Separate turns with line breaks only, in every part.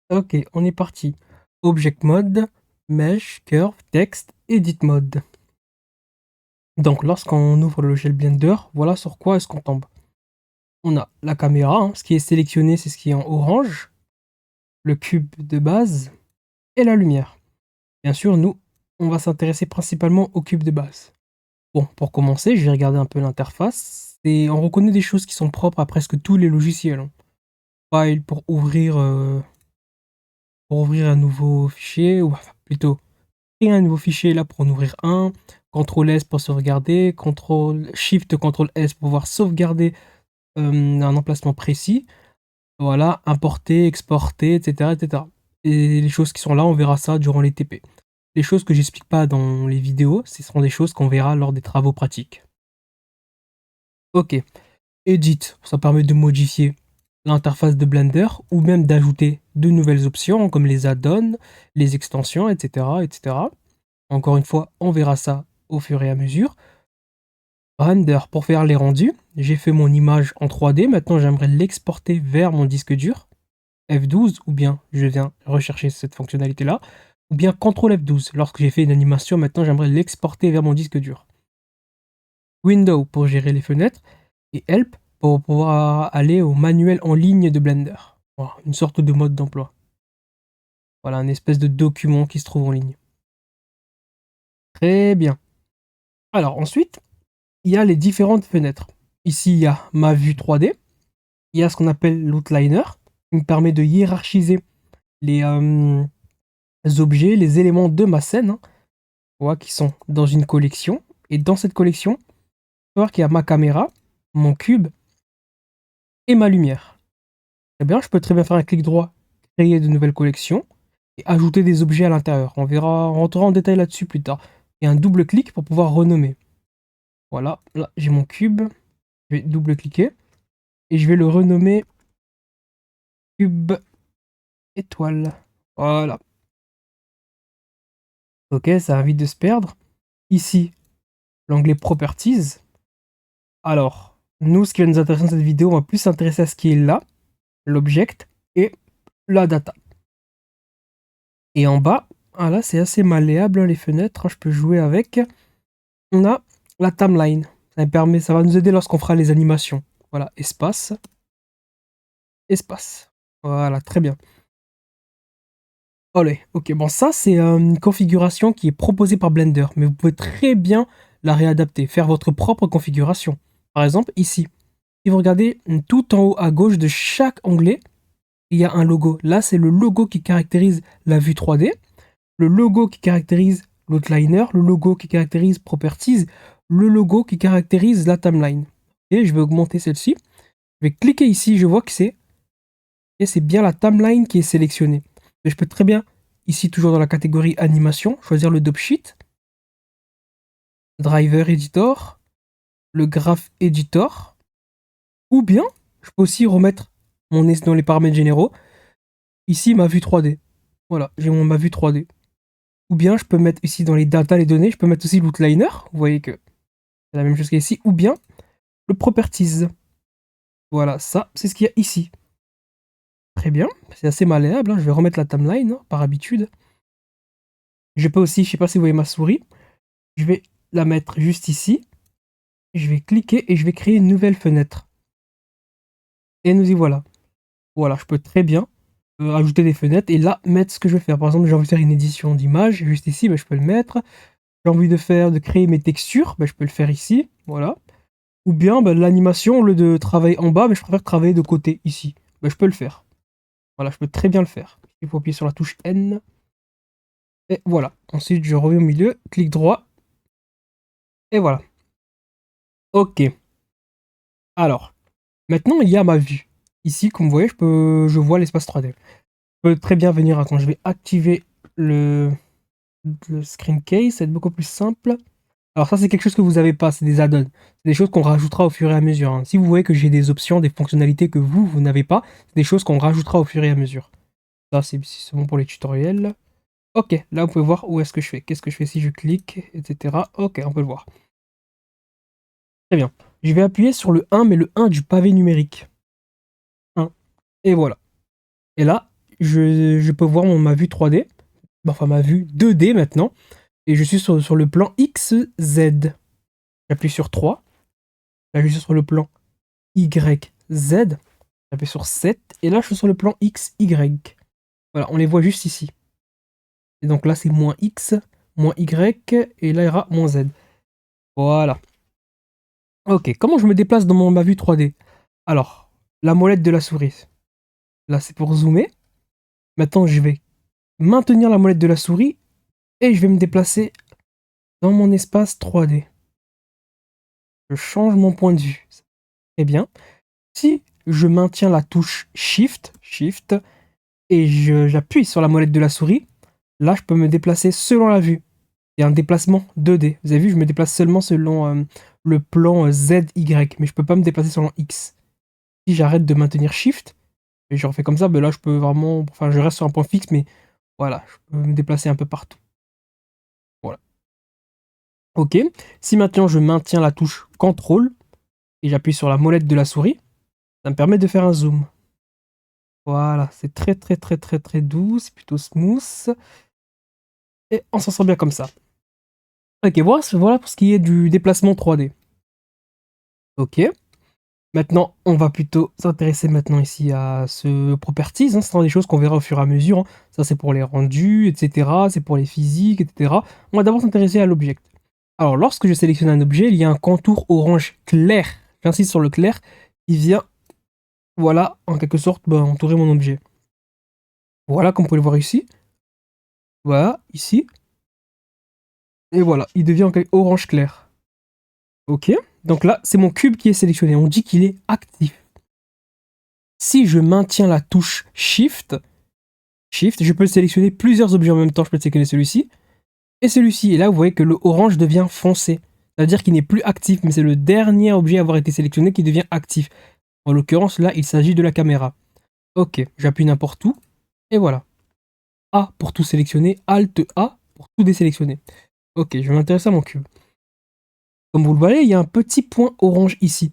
Ok, on est parti. Object Mode, Mesh, Curve, Text, Edit Mode. Donc, lorsqu'on ouvre le logiciel Blender, voilà sur quoi est-ce qu'on tombe. On a la caméra, hein, ce qui est sélectionné, c'est ce qui est en orange, le cube de base et la lumière. Bien sûr, nous, on va s'intéresser principalement au cube de base. Bon, pour commencer, je vais regarder un peu l'interface. Et on reconnaît des choses qui sont propres à presque tous les logiciels, hein. File pour ouvrir un nouveau fichier, ou enfin, plutôt créer un nouveau fichier là pour en ouvrir un. CTRL S pour sauvegarder, CTRL Shift, CTRL S pour pouvoir sauvegarder un emplacement précis. Voilà, importer, exporter, etc., etc. Et les choses qui sont là, on verra ça durant les TP. Les choses que j'explique pas dans les vidéos, ce seront des choses qu'on verra lors des travaux pratiques. Ok, Edit, ça permet de modifier l'interface de Blender ou même d'ajouter de nouvelles options comme les add-ons, les extensions, etc., etc. Encore une fois, on verra ça au fur et à mesure. Render, pour faire les rendus, j'ai fait mon image en 3D, maintenant j'aimerais l'exporter vers mon disque dur. F12, ou bien je viens rechercher cette fonctionnalité-là, ou bien CTRL F12. Lorsque j'ai fait une animation, maintenant j'aimerais l'exporter vers mon disque dur. Window pour gérer les fenêtres, et Help pour pouvoir aller au manuel en ligne de Blender. Voilà, une sorte de mode d'emploi. Voilà, une espèce de document qui se trouve en ligne. Très bien. Alors ensuite, il y a les différentes fenêtres. Ici, il y a ma vue 3D. Il y a ce qu'on appelle l'outliner, qui me permet de hiérarchiser les objets, les éléments de ma scène, hein, voilà, qui sont dans une collection. Et dans cette collection, on va voir qu'il y a ma caméra, mon cube et ma lumière. Eh bien, je peux très bien faire un clic droit, créer de nouvelles collections et ajouter des objets à l'intérieur. On rentrera en détail là-dessus plus tard. Et un double clic pour pouvoir renommer. Voilà, là j'ai mon cube, je vais double-cliquer et je vais le renommer cube étoile. Voilà. Ok, ça va vite de se perdre. Ici, l'onglet Properties. Alors, nous, ce qui va nous intéresser dans cette vidéo, on va plus s'intéresser à ce qui est là, l'object et la data. Et en bas, ah là, c'est assez malléable, hein, les fenêtres, hein, je peux jouer avec. On a la timeline. Ça va nous aider lorsqu'on fera les animations. Voilà, espace, espace. Voilà, très bien. Allez, ok, bon, ça, c'est une configuration qui est proposée par Blender, mais vous pouvez très bien la réadapter, faire votre propre configuration. Par exemple, ici, si vous regardez tout en haut à gauche de chaque onglet, il y a un logo. Là, c'est le logo qui caractérise la vue 3D, le logo qui caractérise l'outliner, le logo qui caractérise Properties, le logo qui caractérise la timeline. Et je vais augmenter celle-ci. Je vais cliquer ici, je vois que c'est bien la timeline qui est sélectionnée. Mais je peux très bien, ici toujours dans la catégorie animation, choisir le Sheet, Driver Editor, le Graph Editor, ou bien je peux aussi remettre dans les paramètres généraux, ici ma vue 3D. Voilà, j'ai ma vue 3D. Ou bien je peux mettre ici dans les data, les données, je peux mettre aussi l'outliner. Vous voyez que c'est la même chose qu'ici. Ou bien le properties. Voilà, ça, c'est ce qu'il y a ici. Très bien, c'est assez malléable, hein. Je vais remettre la timeline, hein, par habitude. Je peux aussi, je sais pas si vous voyez ma souris, je vais la mettre juste ici. Je vais cliquer et je vais créer une nouvelle fenêtre. Et nous y voilà. Voilà, je peux très bien ajouter des fenêtres et là mettre ce que je veux faire. Par exemple, j'ai envie de faire une édition d'image, juste ici, je peux le mettre. J'ai envie de créer mes textures, je peux le faire ici, voilà. Ou bien l'animation, au lieu de travailler en bas, je préfère travailler de côté, ici. Je peux le faire. Voilà, je peux très bien le faire. Il faut appuyer sur la touche N. Et voilà. Ensuite, je reviens au milieu, clic droit. Et voilà. Ok. Alors, maintenant, il y a ma vue. Ici, comme vous voyez, je vois l'espace 3D. Je peux très bien venir, attends, je vais activer le screen case, ça va être beaucoup plus simple. Alors ça, c'est quelque chose que vous n'avez pas, c'est des add-ons. C'est des choses qu'on rajoutera au fur et à mesure, hein. Si vous voyez que j'ai des options, des fonctionnalités que vous n'avez pas, c'est des choses qu'on rajoutera au fur et à mesure. Ça, c'est bon pour les tutoriels. Ok, là, vous pouvez voir où est-ce que je fais. Qu'est-ce que je fais si je clique, etc. Ok, on peut le voir. Très bien. Je vais appuyer sur le 1, mais le 1 du pavé numérique. 1. Et voilà. Et là, je peux voir ma vue 3D, enfin ma vue 2D maintenant, et je suis sur le plan XZ. J'appuie sur 3, là je suis sur le plan YZ, j'appuie sur 7, et là je suis sur le plan XY. Voilà, on les voit juste ici. Et donc là c'est moins X, moins Y, et là il y aura moins Z. Voilà. Ok, comment je me déplace dans ma vue 3D? Alors, la molette de la souris. Là c'est pour zoomer. Maintenant je vais maintenir la molette de la souris et je vais me déplacer dans mon espace 3D. Je change mon point de vue. Très bien. Si je maintiens la touche Shift, et j'appuie sur la molette de la souris, là je peux me déplacer selon la vue. Il y a un déplacement 2D. Vous avez vu, je me déplace seulement selon le plan ZY, mais je peux pas me déplacer selon X. Si j'arrête de maintenir Shift, et je refais comme ça, ben là je peux vraiment. Enfin, je reste sur un point fixe, mais voilà, je peux me déplacer un peu partout. Voilà. Ok. Si maintenant je maintiens la touche CTRL et j'appuie sur la molette de la souris, ça me permet de faire un zoom. Voilà, c'est très très très très très doux, c'est plutôt smooth. Et on s'en sort bien comme ça. Ok, voilà pour ce qui est du déplacement 3D. Ok. Maintenant, on va plutôt s'intéresser maintenant ici à ce properties. Ce sont des choses qu'on verra au fur et à mesure. Ça, c'est pour les rendus, etc. C'est pour les physiques, etc. On va d'abord s'intéresser à l'object. Alors, lorsque je sélectionne un objet, il y a un contour orange clair. J'insiste sur le clair. Il vient, voilà, en quelque sorte, entourer mon objet. Voilà, comme vous pouvez le voir ici. Voilà, ici. Et voilà, il devient orange clair. Ok. Donc là, c'est mon cube qui est sélectionné. On dit qu'il est actif. Si je maintiens la touche Shift, je peux sélectionner plusieurs objets en même temps. Je peux sélectionner celui-ci et celui-ci. Et là, vous voyez que le orange devient foncé. C'est-à-dire qu'il n'est plus actif, mais c'est le dernier objet à avoir été sélectionné qui devient actif. En l'occurrence, là, il s'agit de la caméra. Ok, j'appuie n'importe où. Et voilà. A pour tout sélectionner, Alt A pour tout désélectionner. Ok, je vais m'intéresser à mon cube. Comme vous le voyez, il y a un petit point orange ici.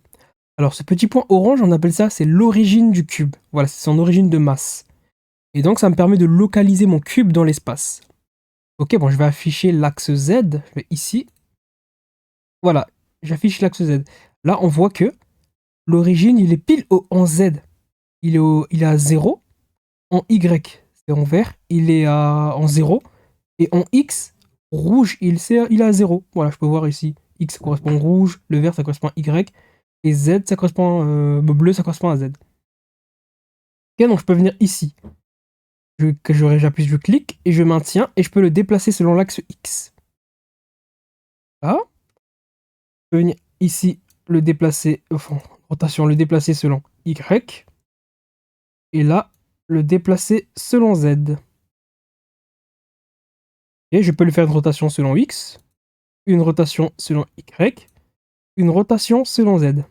Alors ce petit point orange, on appelle ça, c'est l'origine du cube. Voilà, c'est son origine de masse. Et donc ça me permet de localiser mon cube dans l'espace. Ok, bon, je vais afficher l'axe Z. Je vais ici. Voilà, j'affiche l'axe Z. Là, on voit que l'origine, il est pile en Z. Il est à 0. En Y, c'est en vert. Il est en 0. Et en X, rouge, il est à 0. Voilà, je peux voir ici. X ça correspond au rouge, le vert ça correspond à Y, et Z ça correspond, bleu ça correspond à Z. Ok, donc je peux venir ici. Je clique et je maintiens et je peux le déplacer selon l'axe X. Là, je peux venir ici, le déplacer, enfin, rotation, le déplacer selon Y. Et là, le déplacer selon Z. Et je peux lui faire une rotation selon X, une rotation selon Y, une rotation selon Z.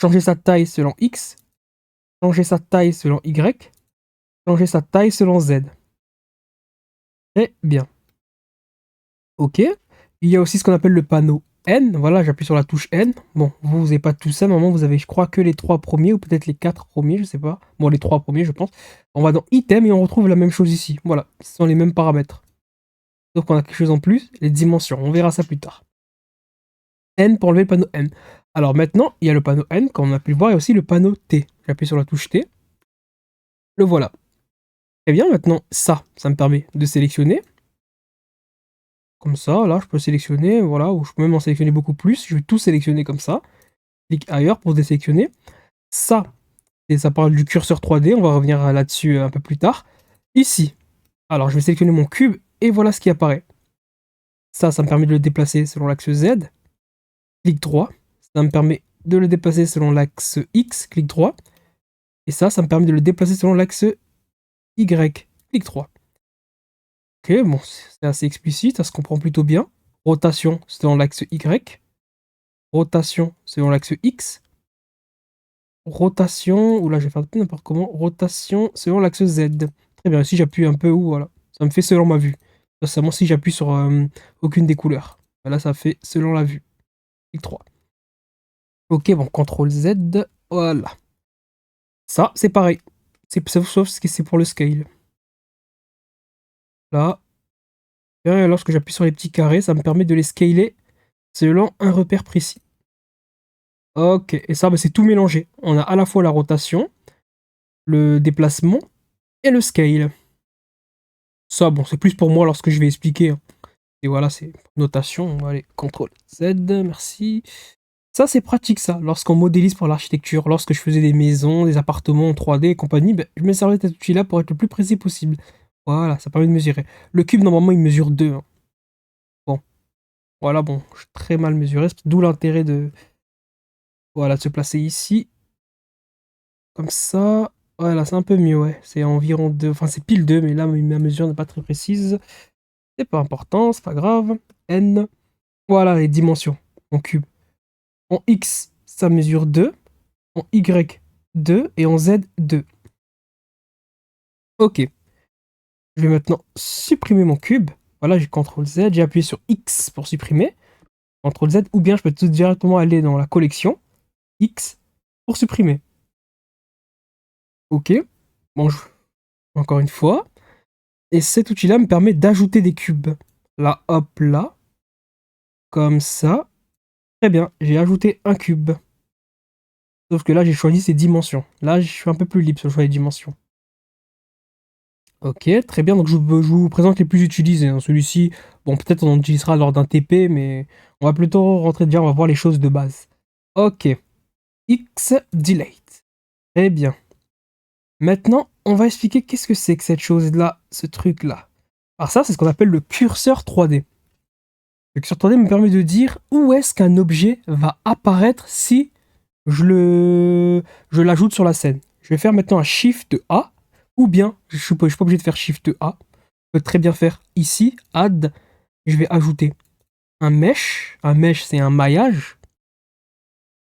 Changer sa taille selon X, changer sa taille selon Y, changer sa taille selon Z. Très bien. Ok. Il y a aussi ce qu'on appelle le panneau N. Voilà, j'appuie sur la touche N. Bon, vous n'avez pas tout ça. Normalement, vous avez, je crois, que les 3 premiers ou peut-être les 4 premiers, je sais pas. Bon, les 3 premiers, je pense. On va dans Item et on retrouve la même chose ici. Voilà, ce sont les mêmes paramètres. Sauf qu'on a quelque chose en plus, les dimensions. On verra ça plus tard. N pour enlever le panneau N. Alors maintenant, il y a le panneau N, comme on a pu le voir, et aussi le panneau T. J'appuie sur la touche T. Le voilà. Très bien, maintenant, ça me permet de sélectionner. Comme ça, là, je peux sélectionner, voilà, ou je peux même en sélectionner beaucoup plus. Je vais tout sélectionner comme ça. Clique ailleurs pour désélectionner. Ça, et ça parle du curseur 3D, on va revenir là-dessus un peu plus tard. Ici, alors je vais sélectionner mon cube, et voilà ce qui apparaît. Ça me permet de le déplacer selon l'axe Z. Clic droit. Ça me permet de le déplacer selon l'axe X. Clic droit. Et ça me permet de le déplacer selon l'axe Y. Clic droit. Ok, bon, c'est assez explicite, ça se comprend plutôt bien. Rotation selon l'axe Y. Rotation selon l'axe X. Rotation, ou là je vais faire n'importe comment. Rotation selon l'axe Z. Très bien, si j'appuie un peu où, voilà. Ça me fait selon ma vue. Seulement si j'appuie sur aucune des couleurs. Là, ça fait selon la vue. Clic 3. Ok, bon, CTRL Z. Voilà. Ça, c'est pareil. sauf que c'est pour le scale. Là. Et lorsque j'appuie sur les petits carrés, ça me permet de les scaler selon un repère précis. Ok, et ça, bah, c'est tout mélangé. On a à la fois la rotation, le déplacement et le scale. Ça, bon, c'est plus pour moi lorsque je vais expliquer, hein. Et voilà, c'est notation. Allez, CTRL Z, merci. Ça, c'est pratique, ça. Lorsqu'on modélise pour l'architecture, lorsque je faisais des maisons, des appartements en 3D et compagnie, ben, je me servais de cet outil-là pour être le plus précis possible. Voilà, ça permet de mesurer. Le cube, normalement, il mesure 2, hein. Bon, voilà, bon, je suis très mal mesuré, d'où l'intérêt de, voilà, de se placer ici, comme ça. Voilà, c'est un peu mieux, ouais. C'est environ 2, enfin, c'est pile 2, mais là, ma mesure n'est pas très précise. C'est pas important, c'est pas grave. N, voilà les dimensions, en cube. En X, ça mesure 2. En Y, 2. Et en Z, 2. Ok. Je vais maintenant supprimer mon cube. Voilà, j'ai CTRL Z. J'ai appuyé sur X pour supprimer. CTRL Z. Ou bien je peux tout directement aller dans la collection. X pour supprimer. Ok. Bon, encore une fois. Et cet outil-là me permet d'ajouter des cubes. Là, hop, là. Comme ça. Très bien. J'ai ajouté un cube. Sauf que là, j'ai choisi ses dimensions. Là, je suis un peu plus libre sur le choix des dimensions. Ok, très bien. Donc, je vous présente les plus utilisés, hein. Celui-ci, bon, peut-être on en utilisera lors d'un TP, mais on va plutôt rentrer déjà, on va voir les choses de base. Ok, X Delete. Très bien. Maintenant, on va expliquer qu'est-ce que c'est que cette chose-là, ce truc-là. Alors ça, c'est ce qu'on appelle le curseur 3D. Le curseur 3D me permet de dire où est-ce qu'un objet va apparaître si je l'ajoute sur la scène. Je vais faire maintenant un Shift A, ou bien, je suis pas obligé de faire Shift A, je peux très bien faire ici, Add, je vais ajouter un mesh. Un mesh, c'est un maillage.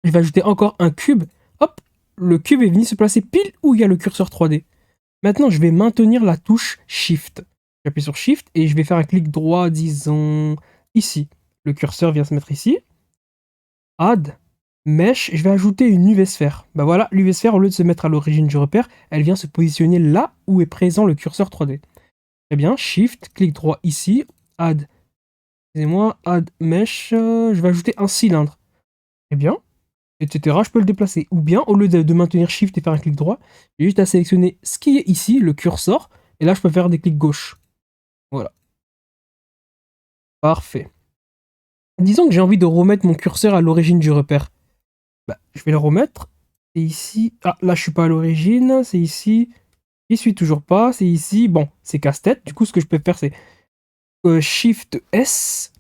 Je vais ajouter encore un cube. Hop, le cube est venu se placer pile où il y a le curseur 3D. Maintenant, je vais maintenir la touche Shift. J'appuie sur Shift et je vais faire un clic droit, disons, ici. Le curseur vient se mettre ici. Add, Mesh, je vais ajouter une UV-sphère. Bah voilà, l'UV-sphère, au lieu de se mettre à l'origine du repère, elle vient se positionner là où est présent le curseur 3D. Très bien, Shift, clic droit ici, Add, excusez-moi, Add Mesh, je vais ajouter un cylindre. Très bien, etc. Je peux le déplacer. Ou bien, au lieu de maintenir Shift et faire un clic droit, j'ai juste à sélectionner ce qui est ici, le curseur, et là je peux faire des clics gauche. Voilà. Parfait. Disons que j'ai envie de remettre mon curseur à l'origine du repère. Bah, je vais le remettre. C'est ici. Ah, là, je suis pas à l'origine. C'est ici. J'y suis toujours pas. C'est ici. Bon, c'est casse-tête. Du coup, ce que je peux faire, c'est Shift S.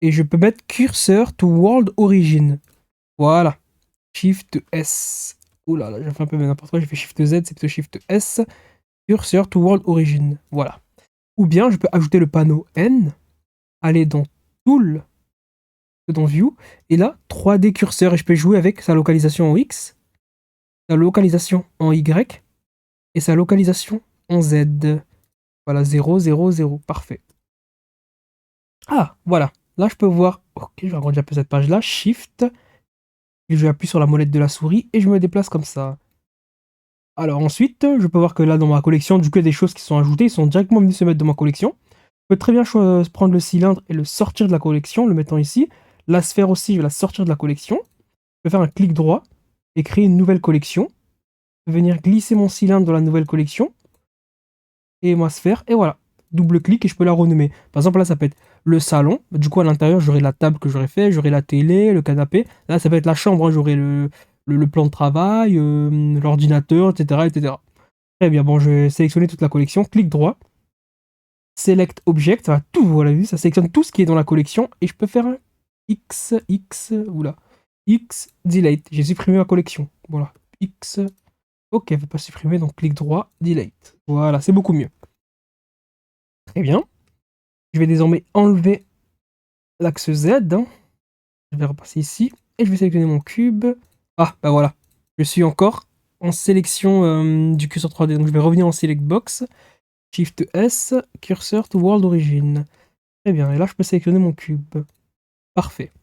Et je peux mettre Cursor to World Origin. Voilà. Shift S. Ouh là là, j'ai fait un peu n'importe quoi. J'ai fait Shift Z, c'est plutôt Shift S. Cursor to World Origin. Voilà. Ou bien, je peux ajouter le panneau N. Aller dans Tool. Dans View. Et là, 3D curseur. Et je peux jouer avec sa localisation en X. Sa localisation en Y. Et sa localisation en Z. Voilà, 0, 0, 0. Parfait. Ah, voilà. Là, je peux voir. Ok, je vais agrandir un peu cette page-là. Shift. Et je appuie sur la molette de la souris et je me déplace comme ça. Alors ensuite, je peux voir que là, dans ma collection, du coup, il y a des choses qui sont ajoutées. Ils sont directement venus se mettre dans ma collection. Je peux très bien prendre le cylindre et le sortir de la collection, le mettant ici. La sphère aussi, je vais la sortir de la collection. Je peux faire un clic droit et créer une nouvelle collection. Venir glisser mon cylindre dans la nouvelle collection. Et ma sphère, et voilà. Double clic et je peux la renommer. Par exemple, là, ça peut être le salon. Du coup, à l'intérieur, j'aurai la table que j'aurais fait, j'aurai la télé, le canapé. Là, ça peut être la chambre, hein. J'aurai le plan de travail, l'ordinateur, etc., etc. Très bien, bon, je vais sélectionner toute la collection. Clic droit. Select Object, ça va tout, voilà, vu, ça sélectionne tout ce qui est dans la collection. Et je peux faire un oula, X, delete. J'ai supprimé ma collection. Voilà, X, ok, elle ne veut pas supprimer, donc clic droit, delete. Voilà, c'est beaucoup mieux. Très bien. Je vais désormais enlever l'axe Z, hein. Je vais repasser ici et je vais sélectionner mon cube. Ah, bah voilà. Je suis encore en sélection du curseur 3D. Donc je vais revenir en Select Box. Shift S, Cursor to World Origin. Très bien. Et là, je peux sélectionner mon cube. Parfait.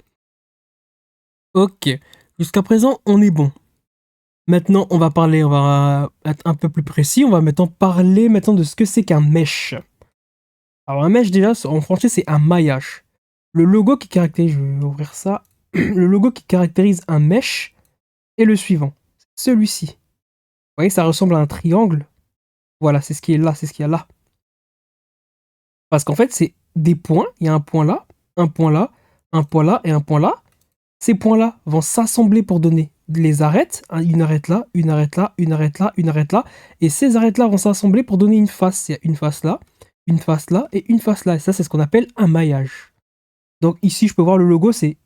Ok. Jusqu'à présent, on est bon. Maintenant, on va être un peu plus précis. On va maintenant parler de ce que c'est qu'un mesh. Alors, un mesh, déjà, en français, c'est un maillage. Le logo qui caractérise, je vais ouvrir ça. Le logo qui caractérise un mesh est le suivant. Celui-ci. Vous voyez, ça ressemble à un triangle. Voilà, c'est ce qui est là, c'est ce qu'il y a là. Parce qu'en fait, c'est des points. Il y a un point là, un point là, un point là et un point là. Ces points-là vont s'assembler pour donner les arêtes. Une arête là, une arête là, une arête là, une arête là. Et ces arêtes-là vont s'assembler pour donner une face. Il y a une face là, une face là et une face là. Et ça, c'est ce qu'on appelle un maillage. Donc ici, je peux voir le logo, c'est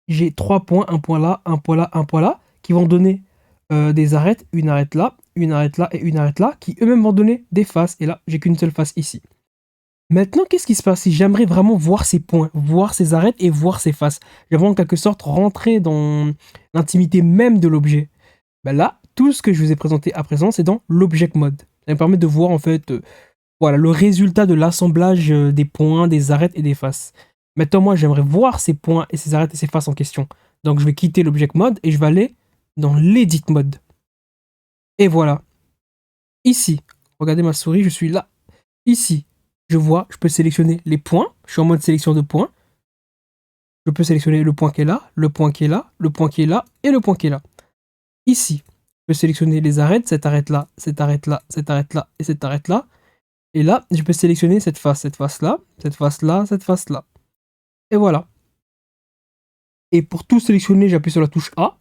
j'ai 3 points, un point là, un point là, un point là, qui vont donner des arêtes, une arête là, une arête là et une arête là, qui eux-mêmes vont donner des faces. Et là, j'ai qu'une seule face ici. Maintenant, qu'est-ce qui se passe si j'aimerais vraiment voir ces points, voir ces arêtes et voir ces faces? J'aimerais en quelque sorte rentrer dans l'intimité même de l'objet. Ben là, tout ce que je vous ai présenté à présent, c'est dans l'object mode. Ça me permet de voir en fait voilà, le résultat de l'assemblage des points, des arêtes et des faces. Maintenant, moi, j'aimerais voir ces points et ces arêtes et ces faces en question. Donc, je vais quitter l'object mode et je vais aller dans l'edit mode. Et voilà. Ici, regardez ma souris, je suis là. Ici, je vois, je peux sélectionner les points. Je suis en mode sélection de points. Je peux sélectionner le point qui est là, le point qui est là, le point qui est là et le point qui est là. Ici, je peux sélectionner les arêtes, cette arête-là, cette arête-là, cette arête-là et cette arête-là. Et là, je peux sélectionner cette face-là, cette face-là, cette face-là. Et voilà. Et pour tout sélectionner, j'appuie sur la touche A.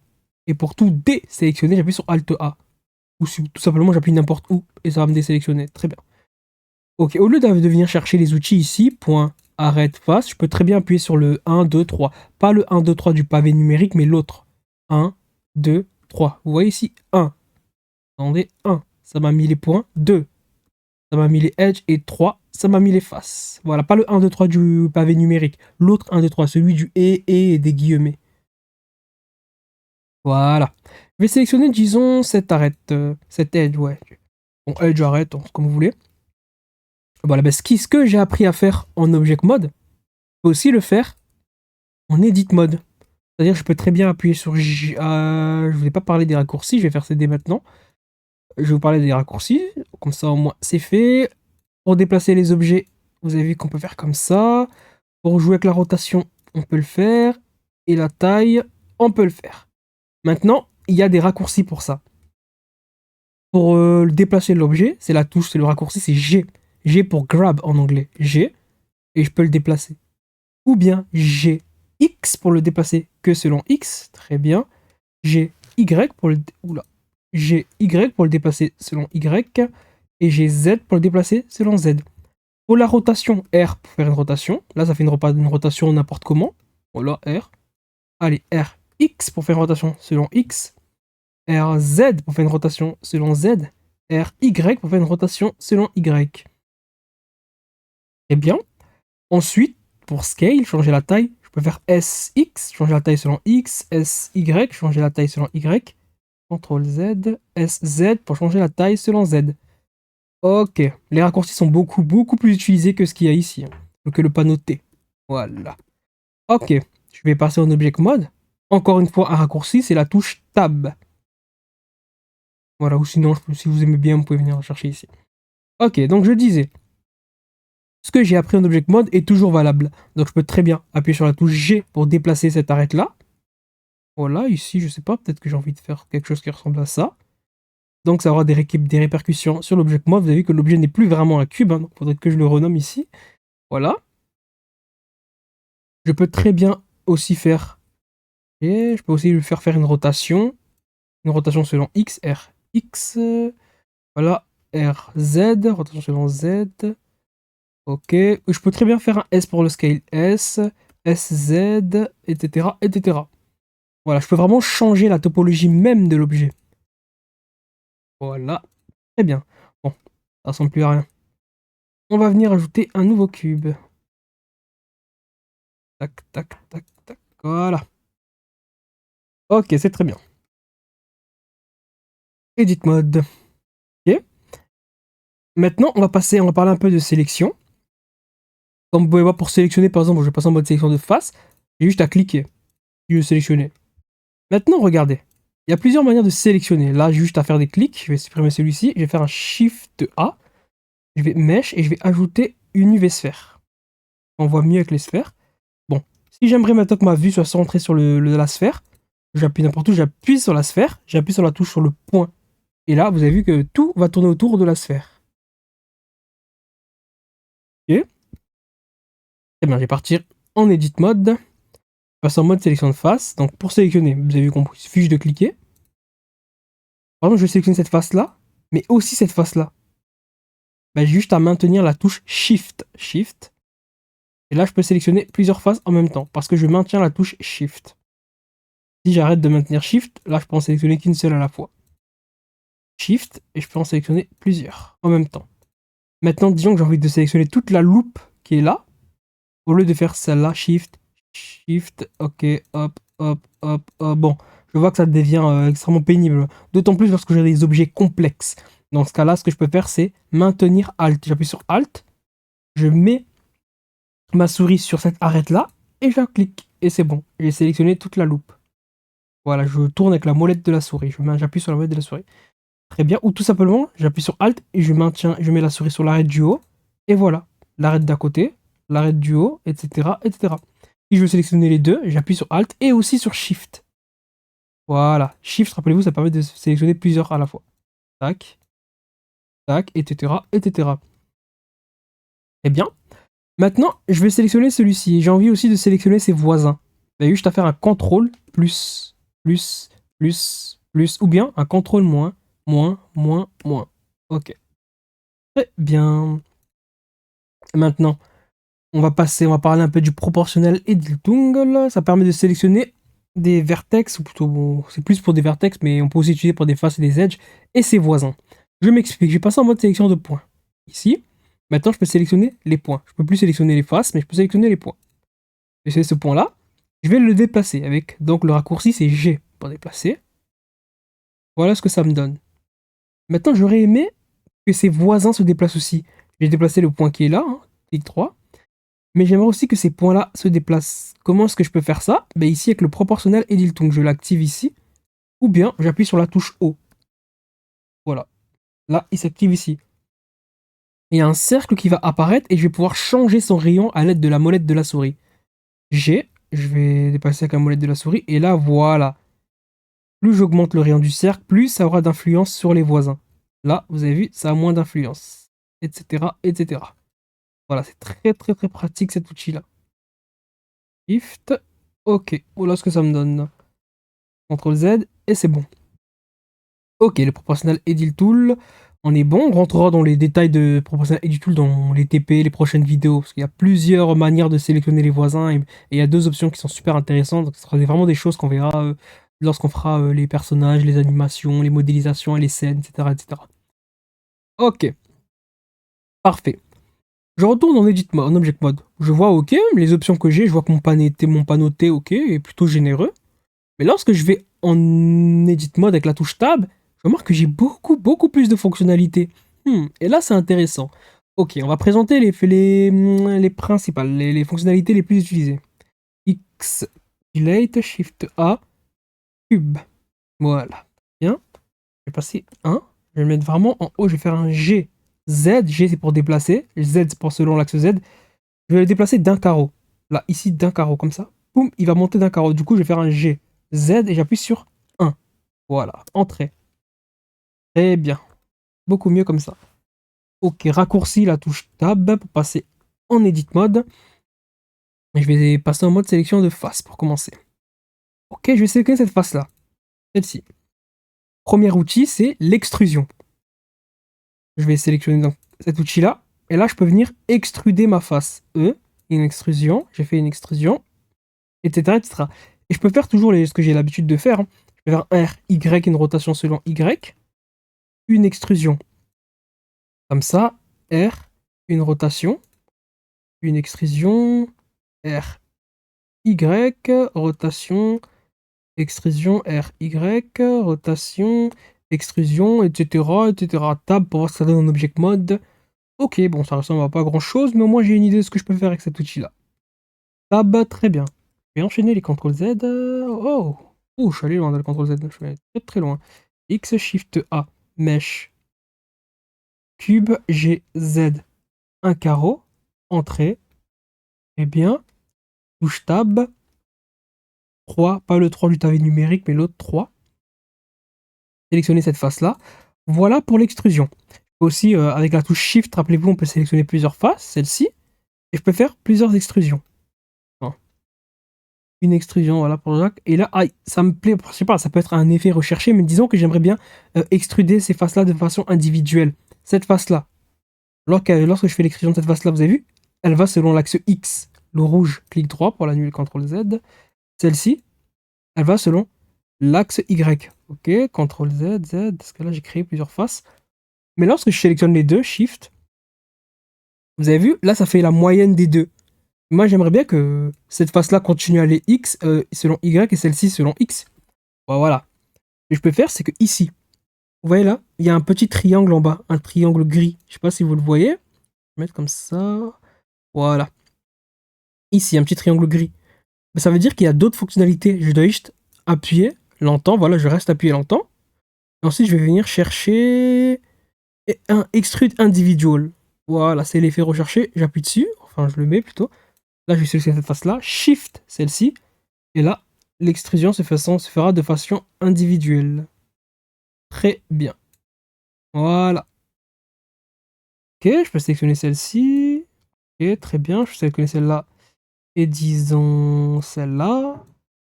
Et pour tout désélectionner, j'appuie sur Alt A. Ou tout simplement, j'appuie n'importe où et ça va me désélectionner. Très bien. Ok, au lieu de venir chercher les outils ici, point, arrête, face, je peux très bien appuyer sur le 1, 2, 3. Pas le 1, 2, 3 du pavé numérique, mais l'autre. 1, 2, 3. Vous voyez ici, 1. Attendez, 1. Ça m'a mis les points. 2. Ça m'a mis les edges. Et 3. Ça m'a mis les faces. Voilà, pas le 1, 2, 3 du pavé numérique. L'autre 1, 2, 3, celui du et des guillemets. Voilà. Je vais sélectionner, disons, cette arête. Cette edge, ouais. Bon, edge, arrête, comme vous voulez. Voilà, ben, ce que j'ai appris à faire en object mode, je peux aussi le faire en edit mode. C'est-à-dire que je peux très bien appuyer sur je ne vais pas parler des raccourcis, je vais faire CD maintenant. Je vais vous parler des raccourcis, comme ça au moins c'est fait. Pour déplacer les objets, vous avez vu qu'on peut faire comme ça. Pour jouer avec la rotation, on peut le faire. Et la taille, on peut le faire. Maintenant, il y a des raccourcis pour ça. Pour déplacer l'objet, c'est la touche, c'est le raccourci, c'est G. G pour grab en anglais. G. Et je peux le déplacer. Ou bien G X pour le déplacer que selon X. Très bien. G Y pour le... Oula. G Y pour le déplacer selon Y. Et G Z pour le déplacer selon Z. Pour la rotation, R pour faire une rotation. Là, ça fait une rotation n'importe comment. Voilà, R. Allez, R X pour faire une rotation selon X. R Z pour faire une rotation selon Z. R Y pour faire une rotation selon Y. Eh bien, ensuite, pour scale, changer la taille, je peux faire SX, changer la taille selon X, SY, changer la taille selon Y, CTRL Z, SZ pour changer la taille selon Z. Ok, les raccourcis sont beaucoup plus utilisés que ce qu'il y a ici, que le panneau T. Voilà. Ok, je vais passer en Object Mode. Encore une fois, un raccourci, c'est la touche Tab. Voilà, ou sinon, si vous aimez bien, vous pouvez venir chercher ici. Ok, donc je disais, ce que j'ai appris en Object Mode est toujours valable. Donc je peux très bien appuyer sur la touche G pour déplacer cette arête-là. Voilà, ici, je sais pas, peut-être que j'ai envie de faire quelque chose qui ressemble à ça. Donc ça aura des répercussions sur l'Object Mode. Vous avez vu que l'objet n'est plus vraiment un cube, hein, donc il faudrait que je le renomme ici. Voilà. Je peux très bien aussi faire... Et je peux aussi lui faire une rotation. Une rotation selon X, R, X. Voilà, R, Z, rotation selon Z. Ok, je peux très bien faire un S pour le scale S, SZ, etc., etc. Voilà, je peux vraiment changer la topologie même de l'objet. Voilà, très bien. Bon, ça ressemble plus à rien. On va venir ajouter un nouveau cube. Tac, tac, tac, tac, voilà. Ok, c'est très bien. Edit mode. Ok. Maintenant, on va parler un peu de sélection. Comme vous pouvez voir, pour sélectionner, par exemple, je vais passer en mode sélection de face. J'ai juste à cliquer. Je vais sélectionner. Maintenant, regardez. Il y a plusieurs manières de sélectionner. Là, j'ai juste à faire des clics. Je vais supprimer celui-ci. Je vais faire un Shift A. Je vais Mesh et je vais ajouter une UV sphère. On voit mieux avec les sphères. Bon, si j'aimerais maintenant que ma vue soit centrée sur la sphère, j'appuie n'importe où, j'appuie sur la sphère, j'appuie sur la touche sur le point. Et là, vous avez vu que tout va tourner autour de la sphère. Ok. Très bien, je vais partir en Edit Mode. Je passe en mode sélection de face. Donc pour sélectionner, vous avez vu qu'on suffit juste de cliquer. Par exemple, je vais sélectionner cette face-là, mais aussi cette face-là. Ben, j'ai juste à maintenir la touche Shift. Shift. Et là, je peux sélectionner plusieurs faces en même temps, parce que je maintiens la touche Shift. Si j'arrête de maintenir Shift, là, je peux en sélectionner qu'une seule à la fois. Shift, et je peux en sélectionner plusieurs en même temps. Maintenant, disons que j'ai envie de sélectionner toute la loupe qui est là, au lieu de faire celle-là, Shift, Shift, ok, hop, hop, hop, hop. Bon, je vois que ça devient extrêmement pénible, d'autant plus lorsque j'ai des objets complexes. Dans ce cas-là, ce que je peux faire, c'est maintenir Alt. J'appuie sur Alt, je mets ma souris sur cette arête-là, et je clique, et c'est bon. J'ai sélectionné toute la loupe. Voilà, je tourne avec la molette de la souris. J'appuie sur la molette de la souris. Très bien. Ou tout simplement, j'appuie sur Alt et je mets la souris sur l'arête du haut. Et voilà. L'arête d'à côté, l'arête du haut, etc., etc. Si je veux sélectionner les deux, j'appuie sur Alt et aussi sur Shift. Voilà. Shift, rappelez-vous, ça permet de sélectionner plusieurs à la fois. Tac, tac, etc., etc. Très bien. Maintenant, je vais sélectionner celui-ci. J'ai envie aussi de sélectionner ses voisins. Il y a juste à faire un CTRL plus, plus, plus, plus, ou bien un CTRL moins, moins, moins, moins. Ok. Très bien. Maintenant, on va parler un peu du proportionnel Ediltung. Ça permet de sélectionner des vertex, ou plutôt, bon, c'est plus pour des vertex, mais on peut aussi utiliser pour des faces et des edges, et ses voisins. Je m'explique, je vais passer en mode sélection de points. Ici, maintenant je peux sélectionner les points. Je peux plus sélectionner les faces, mais je peux sélectionner les points. Je vais ce point-là, je vais le déplacer avec, donc le raccourci c'est G pour déplacer. Voilà ce que ça me donne. Maintenant, j'aurais aimé que ses voisins se déplacent aussi. Je vais déplacer le point qui est là, hein, clic 3. Mais j'aimerais aussi que ces points-là se déplacent. Comment est-ce que je peux faire ça? Ben ici, avec le proportionnel Ediltung, je l'active ici. Ou bien, j'appuie sur la touche O. Voilà. Là, il s'active ici. Il y a un cercle qui va apparaître et je vais pouvoir changer son rayon à l'aide de la molette de la souris. G, je vais déplacer avec la molette de la souris. Et là, voilà. Plus j'augmente le rayon du cercle, plus ça aura d'influence sur les voisins. Là, vous avez vu, ça a moins d'influence. Etc. Etc. Voilà, c'est très très très pratique cet outil-là. Shift. Ok, voilà ce que ça me donne. CTRL Z, et c'est bon. Ok, le proportionnel Edit Tool, on est bon. On rentrera dans les détails de proportionnel Edit Tool dans les TP, les prochaines vidéos, parce qu'il y a plusieurs manières de sélectionner les voisins, et il y a deux options qui sont super intéressantes. Donc ce sera vraiment des choses qu'on verra lorsqu'on fera les personnages, les animations, les modélisations et les scènes, etc. etc. Ok, parfait. Je retourne en Edit Mode, en Object Mode. Je vois ok, les options que j'ai, je vois que mon panneau T ok est plutôt généreux. Mais lorsque je vais en Edit Mode avec la touche Tab, je remarque que j'ai beaucoup, beaucoup plus de fonctionnalités. Et là, c'est intéressant. Ok, on va présenter les principales, les fonctionnalités les plus utilisées. X, Delete, Shift A, Cube. Voilà. Bien. Je vais passer 1. Je vais le mettre vraiment en haut. Je vais faire un G. Z, G c'est pour déplacer. Z c'est pour selon l'axe Z. Je vais le déplacer d'un carreau. Là, ici, d'un carreau, comme ça. Boum, il va monter d'un carreau. Du coup, je vais faire un G. Z et j'appuie sur 1. Voilà, entrée. Très bien. Beaucoup mieux comme ça. Ok, raccourci la touche Tab pour passer en Edit Mode. Et je vais passer en mode sélection de face pour commencer. Ok, je vais sélectionner cette face-là. Celle-ci. Premier outil, c'est l'extrusion. Je vais sélectionner donc cet outil-là. Et là, je peux venir extruder ma face. Une extrusion. J'ai fait une extrusion. Etc. etc. Et je peux faire toujours ce que j'ai l'habitude de faire. Je peux faire un R, Y, une rotation selon Y. Une extrusion. Comme ça, R, une rotation, une extrusion, R, Y, rotation, extrusion, R, Y, rotation, extrusion, etc., etc. Tab pour voir ce que ça donne en Object Mode. Ok, bon, ça ressemble à pas grand chose, mais au moins j'ai une idée de ce que je peux faire avec cet outil-là. Tab, très bien. Je vais enchaîner les CTRL Z. Oh, Oh, je suis allé loin dans le CTRL Z, je suis allé très très loin. X, Shift A, Mesh, Cube, G, Z, un carreau, Entrée, eh bien, touche Tab, 3, pas le 3 du tavé numérique, mais l'autre 3. Sélectionner cette face-là. Voilà pour l'extrusion. Aussi, avec la touche Shift, rappelez-vous, on peut sélectionner plusieurs faces, celle-ci, et je peux faire plusieurs extrusions. Enfin, une extrusion, voilà, pour Jacques. Et là, ça me plaît, je sais pas, ça peut être un effet recherché, mais disons que j'aimerais bien extruder ces faces-là de façon individuelle. Cette face-là, lorsque je fais l'extrusion de cette face-là, vous avez vu, elle va selon l'axe X. Le rouge, clic droit pour l'annuler, CTRL Z. Celle-ci, elle va selon l'axe Y. Ok, CTRL Z, Z, parce que là j'ai créé plusieurs faces. Mais lorsque je sélectionne les deux, Shift, vous avez vu, là ça fait la moyenne des deux. Moi j'aimerais bien que cette face-là continue à aller X selon Y et celle-ci selon X. Bon, voilà. Ce que je peux faire, c'est que ici, vous voyez là, il y a un petit triangle en bas, un triangle gris. Je sais pas si vous le voyez. Je vais mettre comme ça. Voilà. Ici, un petit triangle gris. Mais ça veut dire qu'il y a d'autres fonctionnalités. Je dois juste appuyer longtemps. Voilà, je reste appuyé longtemps. Et ensuite, je vais venir chercher un extrude individual. Voilà, c'est l'effet recherché. J'appuie dessus. Enfin, je le mets plutôt. Là, je vais sélectionner cette face-là. Shift, celle-ci. Et là, l'extrusion se fera de façon individuelle. Très bien. Voilà. Ok, je peux sélectionner celle-ci. Ok, très bien. Je peux sélectionner celle-là. Et disons celle-là.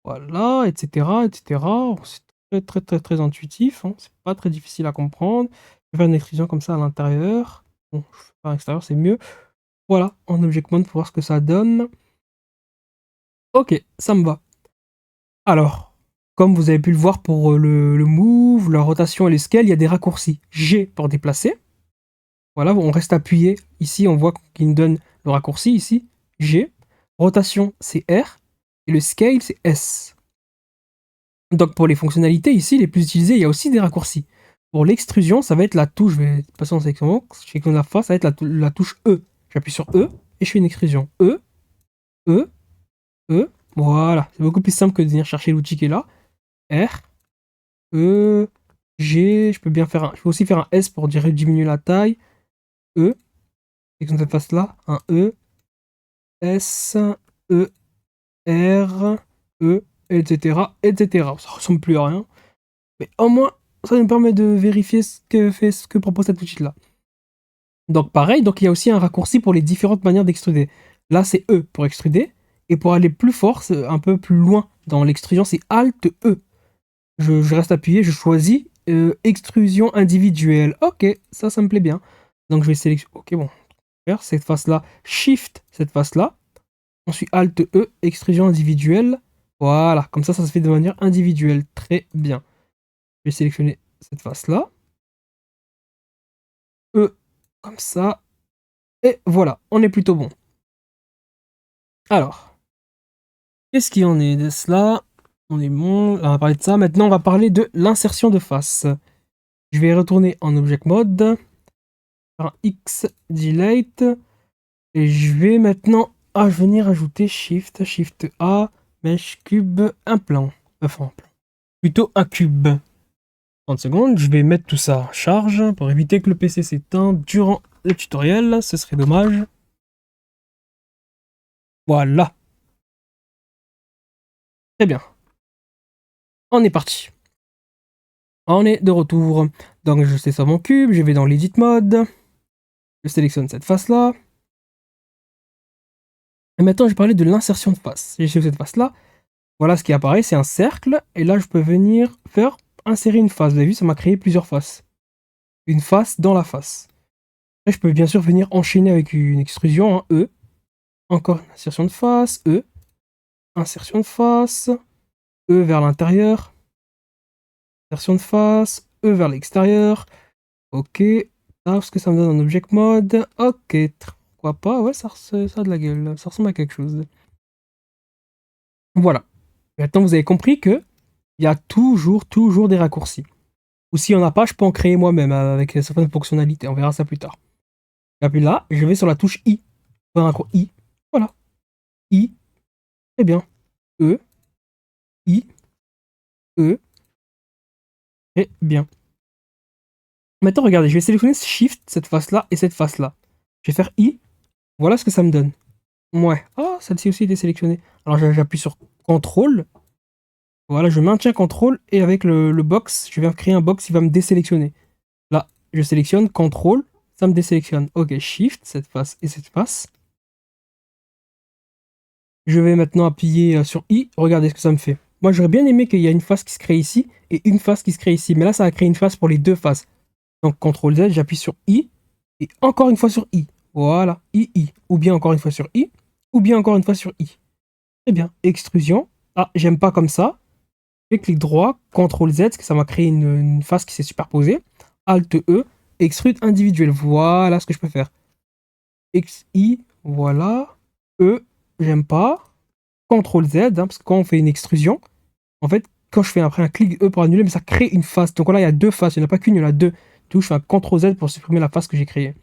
Voilà, etc. etc. C'est très, très, très, très intuitif. Hein. C'est pas très difficile à comprendre. Je vais faire une extrusion comme ça à l'intérieur. Bon, je fais pas à l'extérieur, c'est mieux. Voilà, en Object Mode pour voir ce que ça donne. Ok, ça me va. Alors, comme vous avez pu le voir pour le move, la rotation et le scale, il y a des raccourcis. G pour déplacer. Voilà, on reste appuyé. Ici, on voit qu'il nous donne le raccourci, ici, G. Rotation, c'est R. Et le scale, c'est S. Donc pour les fonctionnalités, ici, les plus utilisées, il y a aussi des raccourcis. Pour l'extrusion, ça va être la touche, je vais passer en sélection, de la face, ça va être la touche E. J'appuie sur E et je fais une extrusion. E, E, E. Voilà, c'est beaucoup plus simple que de venir chercher l'outil qui est là. R, E, G, je peux aussi faire un S pour diminuer la taille. E, et comme cette face-là, un E, S, E, R, E, etc., etc. Ça ressemble plus à rien. Mais au moins, ça nous permet de vérifier ce que propose cette outil-là. Donc pareil, donc il y a aussi un raccourci pour les différentes manières d'extruder. Là, c'est E pour extruder. Et pour aller plus fort, un peu plus loin dans l'extrusion, c'est Alt E. Je reste appuyé, je choisis extrusion individuelle. Ok, ça me plaît bien. Donc je vais sélectionner. Ok, bon. Faire cette face-là. Shift cette face-là. Ensuite Alt E, extrusion individuelle. Voilà, comme ça se fait de manière individuelle. Très bien. Je vais sélectionner cette face-là. E, comme ça. Et voilà, on est plutôt bon. Alors, qu'est-ce qu'il en est de cela? On est bon, on va parler de ça. Maintenant, on va parler de l'insertion de face. Je vais retourner en Object Mode, faire un X Delete, et je vais maintenant venir ajouter Shift, Shift A, Mesh Cube, un plan. Enfin, un plan. Plutôt un cube. 30 secondes, je vais mettre tout ça en charge pour éviter que le PC s'éteigne durant le tutoriel, ce serait dommage. Voilà. Très bien. On est parti. On est de retour. Donc je sélectionne mon cube, je vais dans l'edit mode. Je sélectionne cette face-là. Et maintenant, je vais parler de l'insertion de face. J'ai sélectionné cette face-là. Voilà ce qui apparaît, c'est un cercle. Et là, je peux venir faire insérer une face. Vous avez vu, ça m'a créé plusieurs faces. Une face dans la face. Là, je peux bien sûr venir enchaîner avec une extrusion, hein, E. Encore une insertion de face, E. Insertion de face, E vers l'intérieur. Insertion de face, E vers l'extérieur. Ok. Ah, ce que ça me donne en object mode. Ok, pourquoi pas. Ouais, ça a de la gueule. Ça ressemble à quelque chose. Voilà. Maintenant, vous avez compris que il y a toujours des raccourcis. Ou s'il n'y en a pas, je peux en créer moi-même avec certaines fonctionnalités. On verra ça plus tard. Et puis là, je vais sur la touche I. Un raccourci I. Voilà. I. Très bien. E. I. E. Très bien. Maintenant, regardez, je vais sélectionner Shift, cette face-là et cette face-là. Je vais faire I. Voilà ce que ça me donne. Ouais. Ah, celle-ci aussi est sélectionnée. Alors, j'appuie sur CTRL. Voilà, je maintiens CTRL et avec le box, je viens créer un box qui va me désélectionner. Là, je sélectionne CTRL, ça me désélectionne. Ok, Shift, cette face et cette face. Je vais maintenant appuyer sur I. Regardez ce que ça me fait. Moi, j'aurais bien aimé qu'il y ait une face qui se crée ici et une face qui se crée ici. Mais là, ça va créer une face pour les deux faces. Donc, CTRL Z, j'appuie sur I et encore une fois sur I. Voilà, I. Ou bien encore une fois sur I, ou bien encore une fois sur I. Très bien. Extrusion. Ah, j'aime pas comme ça. Je clic droit, CTRL Z, parce que ça m'a créé une face qui s'est superposée. Alt E, extrude individuel. Voilà ce que je peux faire. XI, voilà. E, j'aime pas. CTRL Z, parce que quand on fait une extrusion, en fait, quand je fais après un clic E pour annuler, mais ça crée une face. Donc là, il y a deux faces. Il n'y en a pas qu'une, il y en a deux. Du coup, je fais un CTRL Z pour supprimer la face que j'ai créée.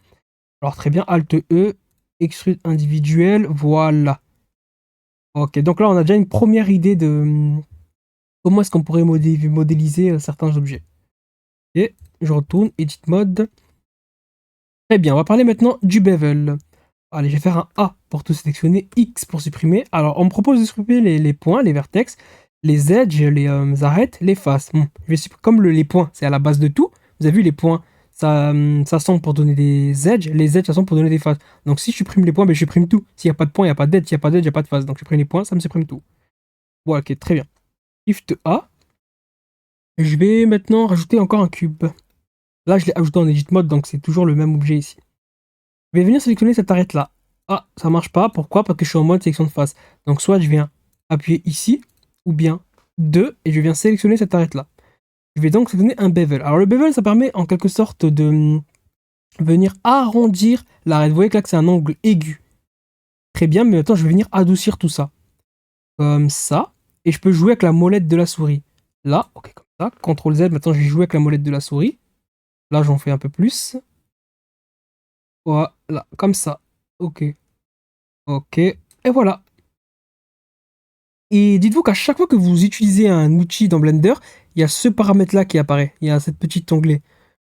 Alors très bien, Alt E, extrude individuel, voilà. Ok, donc là, on a déjà une première idée de comment est-ce qu'on pourrait modéliser certains objets. Et je retourne, Edit Mode. Très bien, on va parler maintenant du bevel. Allez, je vais faire un A pour tout sélectionner, X pour supprimer. Alors, on me propose de supprimer les points, les vertex, les edges, les arêtes, les faces. Comme les points, c'est à la base de tout. Vous avez vu, les points, ça sont pour donner des edges, les edges, ça sont pour donner des faces. Donc, si je supprime les points, ben, je supprime tout. S'il n'y a pas de points, il n'y a pas d'edge. S'il n'y a pas d'edge, il n'y a pas de face. Donc, je supprime les points, ça me supprime tout. Voilà, ok, très bien. Shift A. Je vais maintenant rajouter encore un cube. Là, je l'ai ajouté en Edit Mode, donc c'est toujours le même objet ici. Je vais venir sélectionner cette arête-là. Ah, ça marche pas. Pourquoi? Parce que je suis en mode sélection de face. Donc, soit je viens appuyer ici, ou bien 2, et je viens sélectionner cette arête-là. Je vais donc sélectionner un bevel. Alors, le bevel, ça permet en quelque sorte de venir arrondir l'arête. Vous voyez que là, que c'est un angle aigu. Très bien, mais maintenant, je vais venir adoucir tout ça. Comme ça. Et je peux jouer avec la molette de la souris. Là, ok, comme ça. CTRL Z, maintenant, je vais jouer avec la molette de la souris. Là, j'en fais un peu plus. Voilà, comme ça. Ok. Ok. Et voilà. Et dites-vous qu'à chaque fois que vous utilisez un outil dans Blender, il y a ce paramètre-là qui apparaît. Il y a cette petite onglet.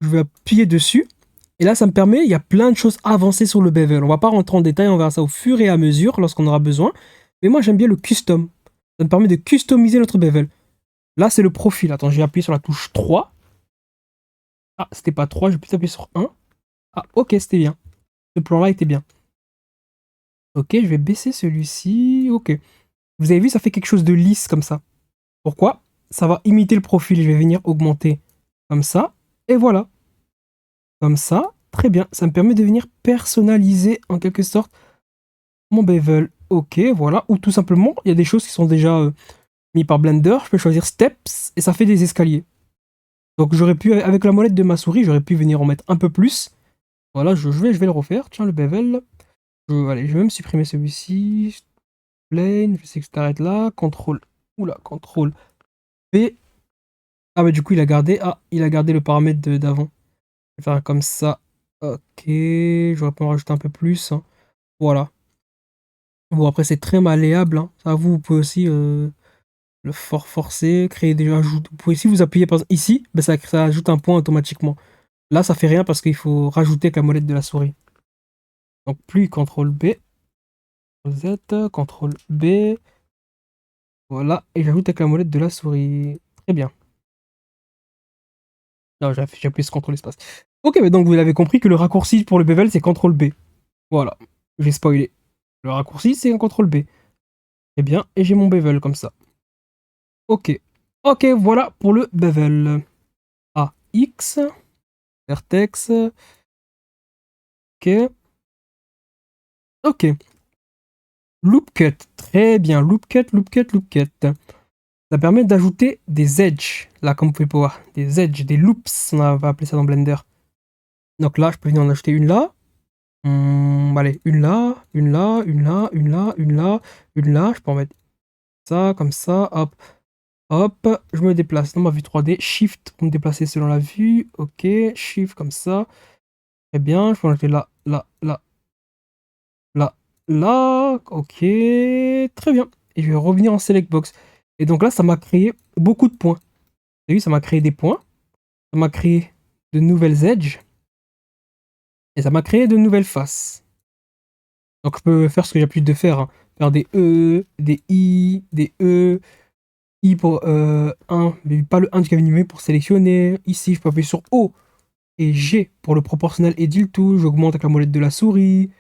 Je vais appuyer dessus. Et là, ça me permet, il y a plein de choses avancées sur le bevel. On va pas rentrer en détail, on verra ça au fur et à mesure lorsqu'on aura besoin. Mais moi, j'aime bien le custom. Ça me permet de customiser notre bevel. Là, c'est le profil. Attends, j'ai appuyé sur la touche 3. Ah, c'était pas 3, j'ai pu appuyer sur 1. Ah, ok, c'était bien. Ce plan-là était bien. Ok, je vais baisser celui-ci. Ok. Vous avez vu, ça fait quelque chose de lisse comme ça. Pourquoi? Ça va imiter le profil. Je vais venir augmenter comme ça. Et voilà. Comme ça. Très bien. Ça me permet de venir personnaliser en quelque sorte mon bevel. Ok, voilà. Ou tout simplement, il y a des choses qui sont déjà mises par Blender. Je peux choisir Steps et ça fait des escaliers. Donc j'aurais pu, avec la molette de ma souris, j'aurais pu venir en mettre un peu plus. Voilà, je vais le refaire. Tiens, le bevel. Allez, je vais même supprimer celui-ci. Plane, je sais que ça t'arrête là. Contrôle. Oula, contrôle B. Ah bah du coup il a gardé le paramètre d'avant. Je vais faire comme ça. Ok, j'aurais pu en rajouter un peu plus, hein. Voilà. Bon après c'est très malléable, hein. Ça vous pouvez aussi le forcer, créer des ajouts. Vous pouvez, si vous appuyez par exemple ici, bah, ça ajoute un point automatiquement. Là ça fait rien parce qu'il faut rajouter avec la molette de la souris. Donc plus CTRL B, Z, CTRL B. Voilà, et j'ajoute avec la molette de la souris. Très bien. Non, j'ai appuyé sur CTRL espace. Ok, mais donc vous l'avez compris que le raccourci pour le bevel c'est CTRL B. Voilà, j'ai spoilé. Le raccourci c'est un CTRL B. Très bien, et j'ai mon bevel comme ça. Ok. Ok, voilà pour le bevel. AX, vertex. Ok. Ok. Loop cut. Très bien. Loop cut, loop cut, loop cut. Ça permet d'ajouter des edges. Là, comme vous pouvez voir. Des edges, des loops. On va appeler ça dans Blender. Donc là, je peux venir en ajouter une là. Allez, une là, une là, une là, une là, une là, une là. Je peux en mettre ça, comme ça. Hop. Hop, je me déplace dans ma vue 3D. Shift pour me déplacer selon la vue. Ok, Shift comme ça. Très bien, je peux en ajouter là, là, là, là, là. Ok, très bien. Et je vais revenir en Select Box. Et donc là, ça m'a créé beaucoup de points. Vous avez vu, ça m'a créé des points. Ça m'a créé de nouvelles edges. Et ça m'a créé de nouvelles faces. Donc je peux faire ce que j'ai l'habitude de faire, hein. Faire des E, des I, des E, I pour 1, mais pas le 1 du cabine numérique pour sélectionner. Ici, je peux appuyer sur O et G pour le proportionnel et dit le tout. J'augmente avec la molette de la souris.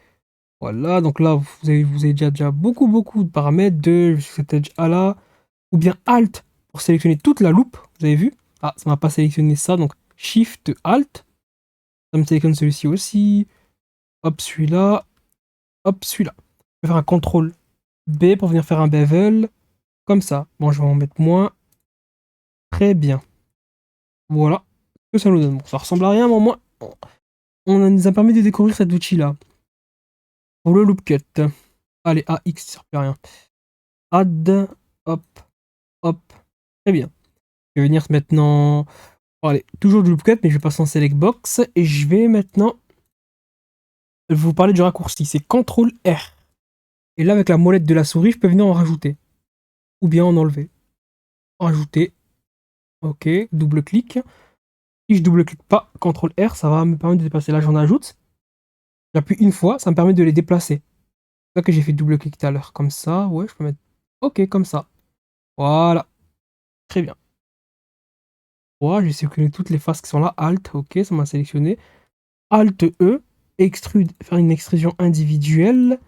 Voilà, donc là, vous avez déjà beaucoup de paramètres de cet edge A là. Ou bien Alt pour sélectionner toute la loupe. Vous avez vu? Ah, ça m'a pas sélectionné ça, donc Shift Alt. Ça me sélectionne celui-ci aussi. Hop, celui-là. Hop, celui-là. Je vais faire un CTRL B pour venir faire un bevel. Comme ça. Bon, je vais en mettre moins. Très bien. Voilà ce que ça nous donne. Bon, ça ressemble à rien, mais au moins, on nous a permis de découvrir cet outil-là. Pour le loop cut. Allez, AX, ça sert plus à rien. Add. Hop. Hop. Très bien. Je vais venir maintenant. Bon, allez, toujours du loop cut, mais je vais passer en select box. Et je vais maintenant vous parler du raccourci. C'est CTRL R. Et là, avec la molette de la souris, je peux venir en rajouter. Ou bien en enlever. Rajouter. Ok, double-clic. Si je double-clique pas, CTRL R, ça va me permettre de déplacer. Là, j'en ajoute. J'appuie une fois, ça me permet de les déplacer. C'est ça que j'ai fait double-clic tout à l'heure. Comme ça, ouais, je peux mettre. Ok, comme ça. Voilà. Très bien. Voilà, j'ai sélectionné toutes les faces qui sont là. Alt, ok, ça m'a sélectionné. Alt E, extrude, faire une extrusion individuelle.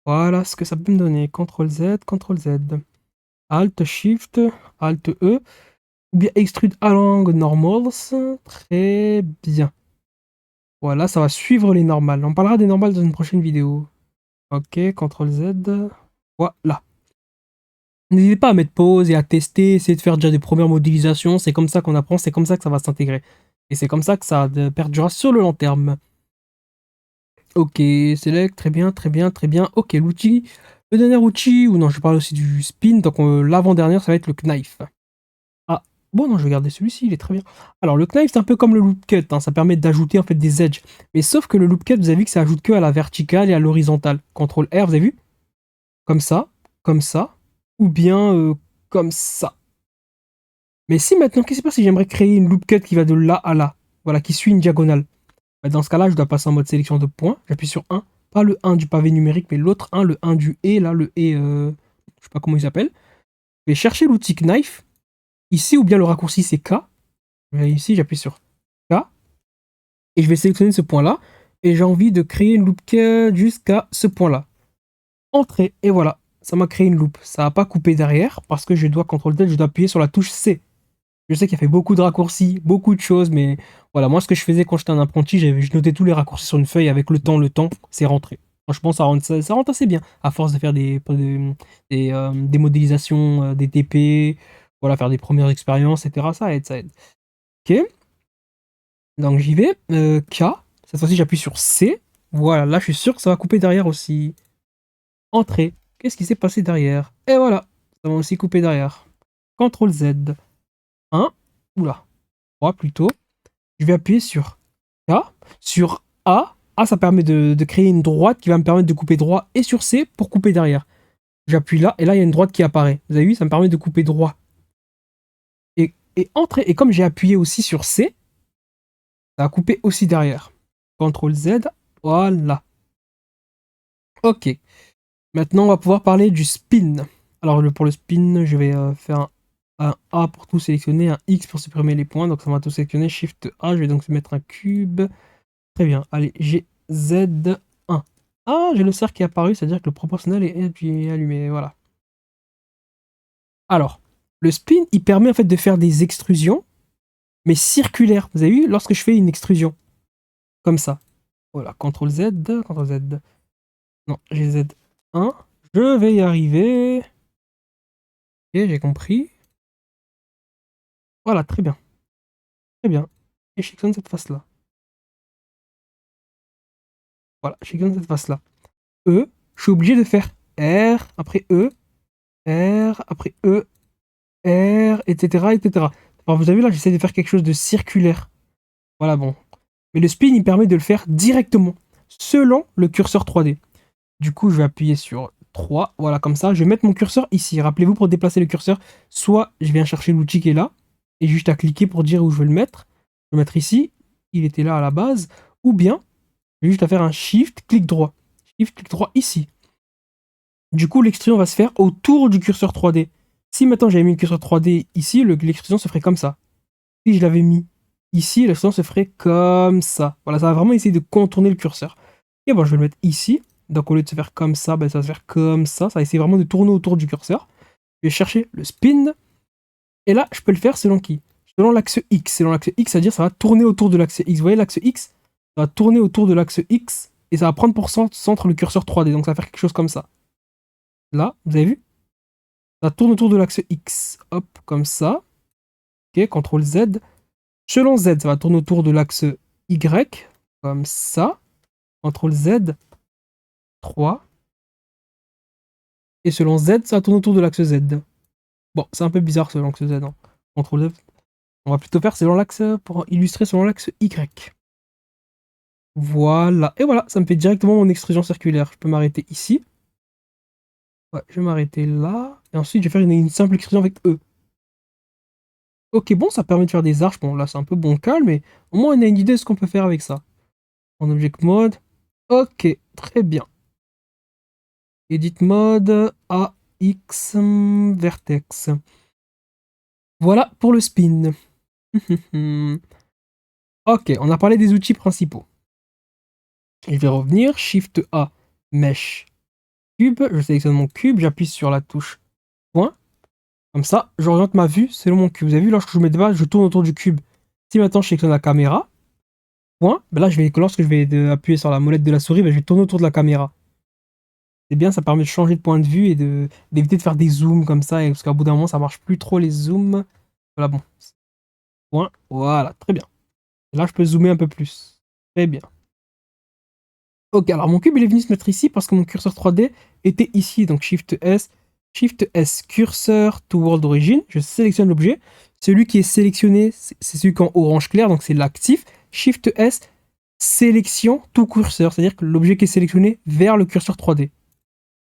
Voilà ce que ça peut me donner. CTRL Z, CTRL Z. Alt Shift, Alt E. Ou bien extrude along normals. Très bien. Voilà, ça va suivre les normales. On parlera des normales dans une prochaine vidéo. Ok, CTRL Z. Voilà. N'hésitez pas à mettre pause et à tester, essayer de faire déjà des premières modélisations. C'est comme ça qu'on apprend, c'est comme ça que ça va s'intégrer. Et c'est comme ça que ça perdurera sur le long terme. Ok, select, très bien, très bien, très bien. Ok, l'outil. Le dernier outil, ou non, je parle aussi du spin. Donc l'avant-dernière, ça va être le knife. Ah, bon, non, je vais garder celui-ci, il est très bien. Alors, le knife, c'est un peu comme le loop cut, hein, ça permet d'ajouter en fait des edges. Mais sauf que le loop cut, vous avez vu que ça ajoute que à la verticale et à l'horizontale. CTRL R, vous avez vu? Comme ça, ou bien comme ça. Mais si maintenant, qu'est-ce qui se passe si j'aimerais créer une loop cut qui va de là à là? Voilà, qui suit une diagonale. Bah, dans ce cas-là, je dois passer en mode sélection de points. J'appuie sur 1. Pas le 1 du pavé numérique, mais l'autre 1, le 1 du et, là, le et, je sais pas comment il s'appelle. Je vais chercher l'outil knife. Ici, ou bien le raccourci, c'est K. Ici, j'appuie sur K. Et je vais sélectionner ce point-là. Et j'ai envie de créer une loop cut jusqu'à ce point-là. Entrée. Et voilà. Ça m'a créé une loop. Ça n'a pas coupé derrière parce que je dois CTRL-D, je dois appuyer sur la touche C. Je sais qu'il y a fait beaucoup de raccourcis, beaucoup de choses, mais voilà, moi ce que je faisais quand j'étais un apprenti, je notais tous les raccourcis sur une feuille avec le temps, c'est rentré. Franchement, ça rentre assez bien, à force de faire des modélisations, des TP, voilà, faire des premières expériences, etc. Ça aide, ça aide. Ok, donc j'y vais. K, cette fois-ci j'appuie sur C. Voilà, là je suis sûr que ça va couper derrière aussi. Entrée. Qu'est-ce qui s'est passé derrière? Et voilà, ça va aussi couper derrière. CTRL Z. 1. Oula. 3 plutôt. Je vais appuyer sur K, sur A. A, ça permet de créer une droite qui va me permettre de couper droit, et sur C pour couper derrière. J'appuie là, et là, il y a une droite qui apparaît. Vous avez vu, ça me permet de couper droit. Et entrer. Et comme j'ai appuyé aussi sur C, ça a coupé aussi derrière. CTRL Z, voilà. Ok. Maintenant, on va pouvoir parler du spin. Alors, pour le spin, je vais faire un A pour tout sélectionner, un X pour supprimer les points. Donc, ça va tout sélectionner. Shift A, je vais donc mettre un cube. Très bien. Allez, j'ai Z1. Ah, j'ai le cercle qui est apparu, c'est-à-dire que le proportionnel est allumé. Voilà. Alors, le spin, il permet en fait de faire des extrusions, mais circulaires. Vous avez vu, lorsque je fais une extrusion, comme ça. Voilà, CTRL Z, CTRL Z. Non, j'ai Z1. Je vais y arriver. Ok, j'ai compris. Voilà, très bien. Très bien. Et je sélectionne cette face-là. Voilà, je sélectionne cette face-là. E, je suis obligé de faire R, après E, R, après E, R, etc., etc. Alors vous avez vu là, j'essaie de faire quelque chose de circulaire. Voilà, bon. Mais le spin, il permet de le faire directement, selon le curseur 3D. Du coup, je vais appuyer sur 3, voilà, comme ça. Je vais mettre mon curseur ici. Rappelez-vous, pour déplacer le curseur, soit je viens chercher l'outil qui est là, et juste à cliquer pour dire où je veux le mettre. Je vais le mettre ici, il était là à la base, ou bien, j'ai juste à faire un Shift, clic droit. Shift, clic droit ici. Du coup, l'extrusion va se faire autour du curseur 3D. Si maintenant j'avais mis le curseur 3D ici, l'extrusion se ferait comme ça. Si je l'avais mis ici, l'extrusion se ferait comme ça. Voilà, ça va vraiment essayer de contourner le curseur. Et bon, je vais le mettre ici. Donc au lieu de se faire comme ça, ben, ça va se faire comme ça. Ça va essayer vraiment de tourner autour du curseur. Je vais chercher le spin. Et là, je peux le faire selon qui? Selon l'axe X. Selon l'axe X, c'est-à-dire ça va tourner autour de l'axe X. Vous voyez l'axe X? Ça va tourner autour de l'axe X. Et ça va prendre pour centre le curseur 3D. Donc ça va faire quelque chose comme ça. Là, vous avez vu? Ça tourne autour de l'axe X. Hop, comme ça. Ok, CTRL Z. Selon Z, ça va tourner autour de l'axe Y. Comme ça. CTRL Z. 3. Et selon Z, ça tourne autour de l'axe Z. Bon, c'est un peu bizarre selon l'axe Z. Hein. CTRL Z. On va plutôt faire selon l'axe, pour illustrer selon l'axe Y. Voilà. Et voilà, ça me fait directement mon extrusion circulaire. Je peux m'arrêter ici. Ouais, je vais m'arrêter là. Et ensuite, je vais faire une simple extrusion avec E. Ok, bon, ça permet de faire des arches. Bon, là, c'est un peu bancal, mais au moins, on a une idée de ce qu'on peut faire avec ça. En Object Mode. Ok, très bien. Edit Mode, AX, Vertex. Voilà pour le spin. Ok, on a parlé des outils principaux. Je vais revenir, Shift A, Mesh, Cube. Je sélectionne mon cube, j'appuie sur la touche point. Comme ça, j'oriente ma vue selon mon cube. Vous avez vu, lorsque je mets de base, je tourne autour du cube. Si maintenant je sélectionne la caméra, point, ben là, lorsque je vais appuyer sur la molette de la souris, ben je vais tourner autour de la caméra. C'est bien, ça permet de changer de point de vue et d'éviter de faire des zooms comme ça, parce qu'à bout d'un moment, ça marche plus trop les zooms. Voilà, bon. Point, voilà, très bien. Et là, je peux zoomer un peu plus. Très bien. Ok, alors mon cube, il est venu se mettre ici parce que mon curseur 3D était ici. Donc Shift S, Cursor to World Origin. Je sélectionne l'objet. Celui qui est sélectionné, c'est celui qui est en orange clair, donc c'est l'actif. Shift S, sélection to cursor, c'est-à-dire que l'objet qui est sélectionné vers le curseur 3D.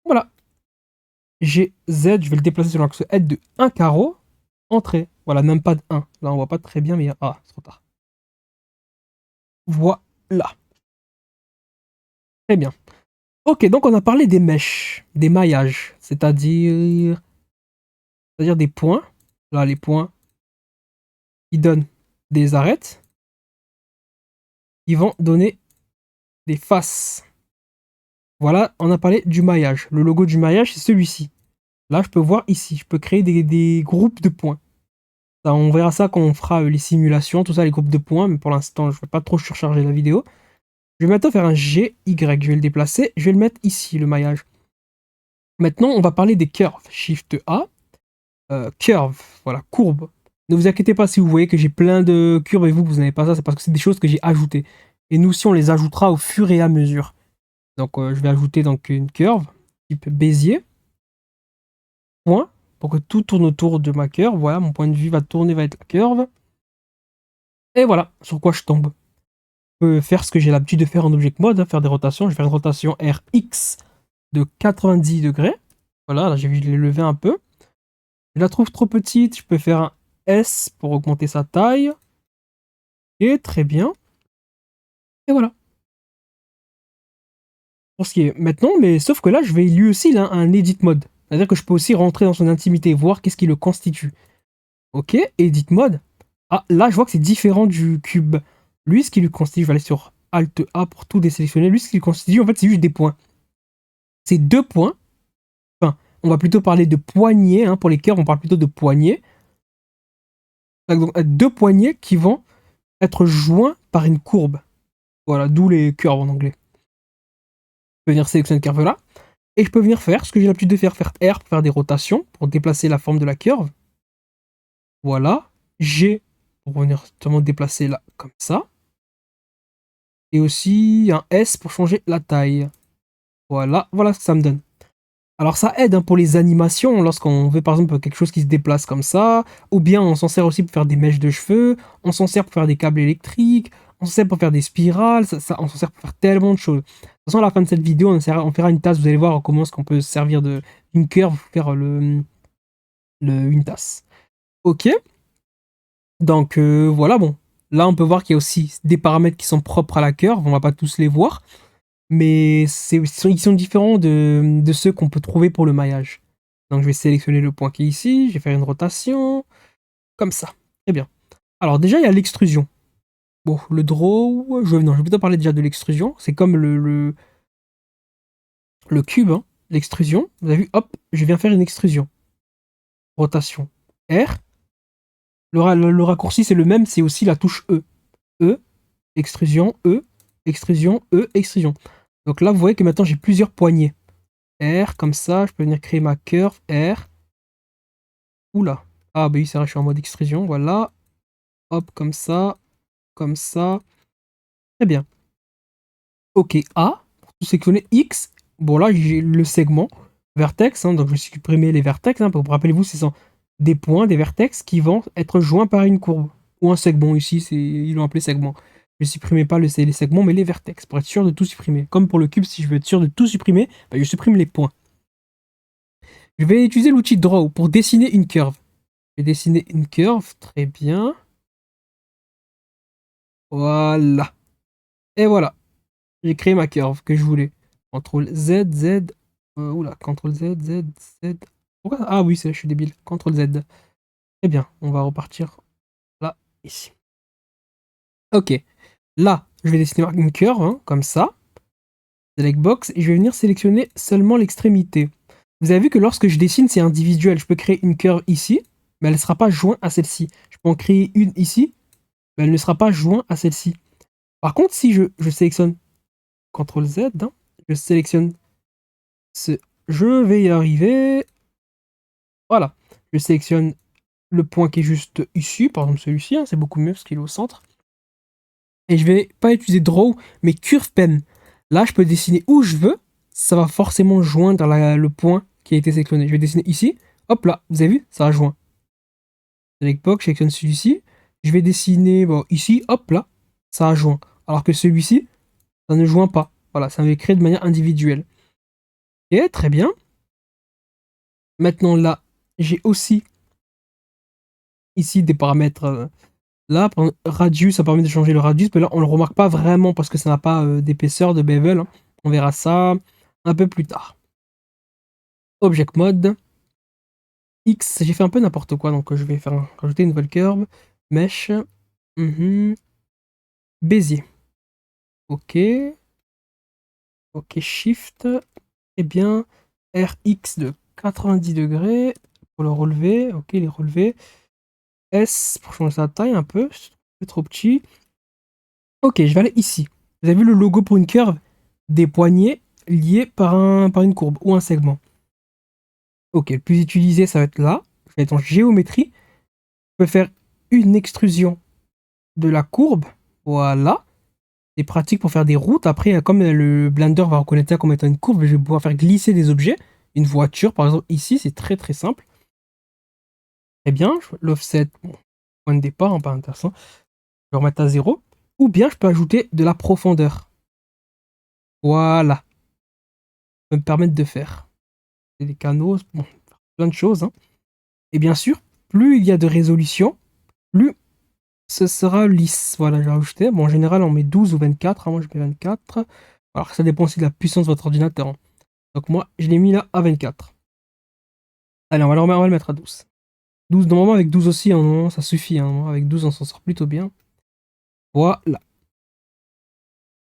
Voilà. G, Z, je vais le déplacer sur l'axe L de 1 carreau. Entrée. Voilà, même pas de 1. Là, on voit pas très bien, mais ah, c'est trop tard. Voilà. Très bien. Ok, donc on a parlé des mèches, des maillages, c'est-à-dire des points. Là, les points qui donnent des arêtes, ils vont donner des faces. Voilà, on a parlé du maillage. Le logo du maillage, c'est celui-ci. Là, je peux voir ici, je peux créer des groupes de points. Ça, on verra ça quand on fera les simulations, tout ça, les groupes de points, mais pour l'instant, je ne vais pas trop surcharger la vidéo. Je vais maintenant faire un GY, je vais le déplacer, je vais le mettre ici, le maillage. Maintenant, on va parler des curves. Shift A, curve, voilà, courbe. Ne vous inquiétez pas si vous voyez que j'ai plein de courbes et vous n'avez pas ça, c'est parce que c'est des choses que j'ai ajoutées. Et nous aussi, on les ajoutera au fur et à mesure. Donc, je vais ajouter donc une curve, type Bézier, point, pour que tout tourne autour de ma curve. Voilà, mon point de vue va tourner, va être la curve. Et voilà, sur quoi je tombe. Je peux faire ce que j'ai l'habitude de faire en Object Mode, hein, faire des rotations. Je vais faire une rotation RX de 90 degrés. Voilà, là, j'ai vu, je l'ai levé un peu. Je la trouve trop petite, je peux faire un S pour augmenter sa taille. Et très bien. Et voilà. Pour ce qui est maintenant, mais sauf que là, je vais lui aussi là, un edit mode. C'est-à-dire que je peux aussi rentrer dans son intimité, voir qu'est-ce qui le constitue. Ok, edit mode. Ah, là, je vois que c'est différent du cube. Lui, ce qui lui constitue, je vais aller sur Alt A pour tout désélectionner. Lui, ce qui lui constitue, en fait, c'est juste des points. C'est deux points. Enfin, on va plutôt parler de poignées. Hein. Pour les cœurs, on parle plutôt de poignées. Donc, deux poignées qui vont être joints par une courbe. Voilà, d'où les curves en anglais. Je peux venir sélectionner cette curve là. Et je peux venir faire ce que j'ai l'habitude de faire R pour faire des rotations, pour déplacer la forme de la curve. Voilà. G pour venir justement déplacer là, comme ça. Et aussi un S pour changer la taille. Voilà, voilà ce que ça me donne. Alors ça aide hein, pour les animations, lorsqu'on veut par exemple quelque chose qui se déplace comme ça, ou bien on s'en sert aussi pour faire des mèches de cheveux, on s'en sert pour faire des câbles électriques, on s'en sert pour faire des spirales, on s'en sert pour faire tellement de choses. De toute façon, à la fin de cette vidéo, on fera une tasse, vous allez voir comment est-ce qu'on peut se servir d'une curve pour faire une tasse. Ok. Donc voilà, bon. Là, on peut voir qu'il y a aussi des paramètres qui sont propres à la curve. On va pas tous les voir. Mais ils sont différents de ceux qu'on peut trouver pour le maillage. Donc je vais sélectionner le point qui est ici. Je vais faire une rotation. Comme ça. Très bien. Alors déjà, il y a l'extrusion. Bon, le draw, non, je vais plutôt parler déjà de l'extrusion. C'est comme le cube, hein, l'extrusion. Vous avez vu, hop, je viens faire une extrusion. Rotation. R. Le raccourci, c'est le même, c'est aussi la touche E. E, extrusion, E, extrusion, E, extrusion. Donc là, vous voyez que maintenant, j'ai plusieurs poignées. R, comme ça, je peux venir créer ma curve, R. Oula. Ah, bah oui, c'est vrai, je suis en mode extrusion, voilà. Hop, comme ça, comme ça. Très bien. Ok, A, pour tout sélectionner, X. Bon, là, j'ai le segment, vertex, hein, donc je vais supprimer les vertex. Hein, rappelez-vous, ce sont des points, des vertex qui vont être joints par une courbe. Ou un segment, ici, ils l'ont appelé segment. Je ne supprimais pas les segments, mais les vertex, pour être sûr de tout supprimer. Comme pour le cube, si je veux être sûr de tout supprimer, bah, je supprime les points. Je vais utiliser l'outil Draw pour dessiner une curve. Je vais dessiner une curve, très bien. Voilà. Et voilà. J'ai créé ma curve que je voulais. CTRL Z, Z. Oula, CTRL Z, Z, Z. Pourquoi? Ah oui, je suis débile. CTRL Z. Très bien, on va repartir là, ici. Ok. Là, je vais dessiner une curve, hein, comme ça. Select box, et je vais venir sélectionner seulement l'extrémité. Vous avez vu que lorsque je dessine, c'est individuel. Je peux créer une curve ici, mais elle ne sera pas jointe à celle-ci. Je peux en créer une ici, mais elle ne sera pas jointe à celle-ci. Par contre, si je sélectionne CTRL Z, hein, je sélectionne ce. Je vais y arriver. Voilà. Je sélectionne le point qui est juste ici, par exemple celui-ci, hein, c'est beaucoup mieux parce qu'il est au centre. Et je vais pas utiliser Draw, mais Curve Pen. Là, je peux dessiner où je veux. Ça va forcément joindre le point qui a été sélectionné. Je vais dessiner ici. Hop là, vous avez vu, ça a joint. Select Box, je sélectionne celui-ci. Je vais dessiner bon, ici, hop là, ça a joint. Alors que celui-ci, ça ne joint pas. Voilà, ça va créé de manière individuelle. Ok, très bien. Maintenant là, j'ai aussi ici des paramètres. Là, radius, ça permet de changer le radius, mais là, on le remarque pas vraiment parce que ça n'a pas d'épaisseur de bevel, hein. On verra ça un peu plus tard. Object mode. X, j'ai fait un peu n'importe quoi, donc je vais rajouter une nouvelle curve. Mesh. Bézier. Ok. Ok, Shift. Eh bien, RX de 90 degrés pour le relever. Ok, les relevés. S pour changer sa taille un peu. C'est un peu trop petit. Ok, je vais aller ici. Vous avez vu le logo pour une curve? Des poignées liées par une courbe ou un segment. Ok, le plus utilisé, ça va être là. Je vais être en géométrie. Je peux faire une extrusion de la courbe. Voilà. C'est pratique pour faire des routes. Après, comme le Blender va reconnaître ça comme étant une courbe, je vais pouvoir faire glisser des objets. Une voiture, par exemple, ici, c'est très très simple. Très bien. L'offset, bon, point de départ, hein, pas intéressant. Je vais remettre à 0. Ou bien je peux ajouter de la profondeur. Voilà. Ça peut me permettre de faire des canaux, bon, plein de choses, hein. Et bien sûr, plus il y a de résolution, plus ce sera lisse. Voilà, j'ai rajouté. Bon, en général, on met 12 ou 24, hein. Moi, je mets 24. Alors, ça dépend aussi de la puissance de votre ordinateur, hein. Donc, moi, je l'ai mis là à 24. Allez, on va le mettre à 12. 12, normalement, avec 12 aussi, hein, ça suffit, hein. Avec 12, on s'en sort plutôt bien. Voilà.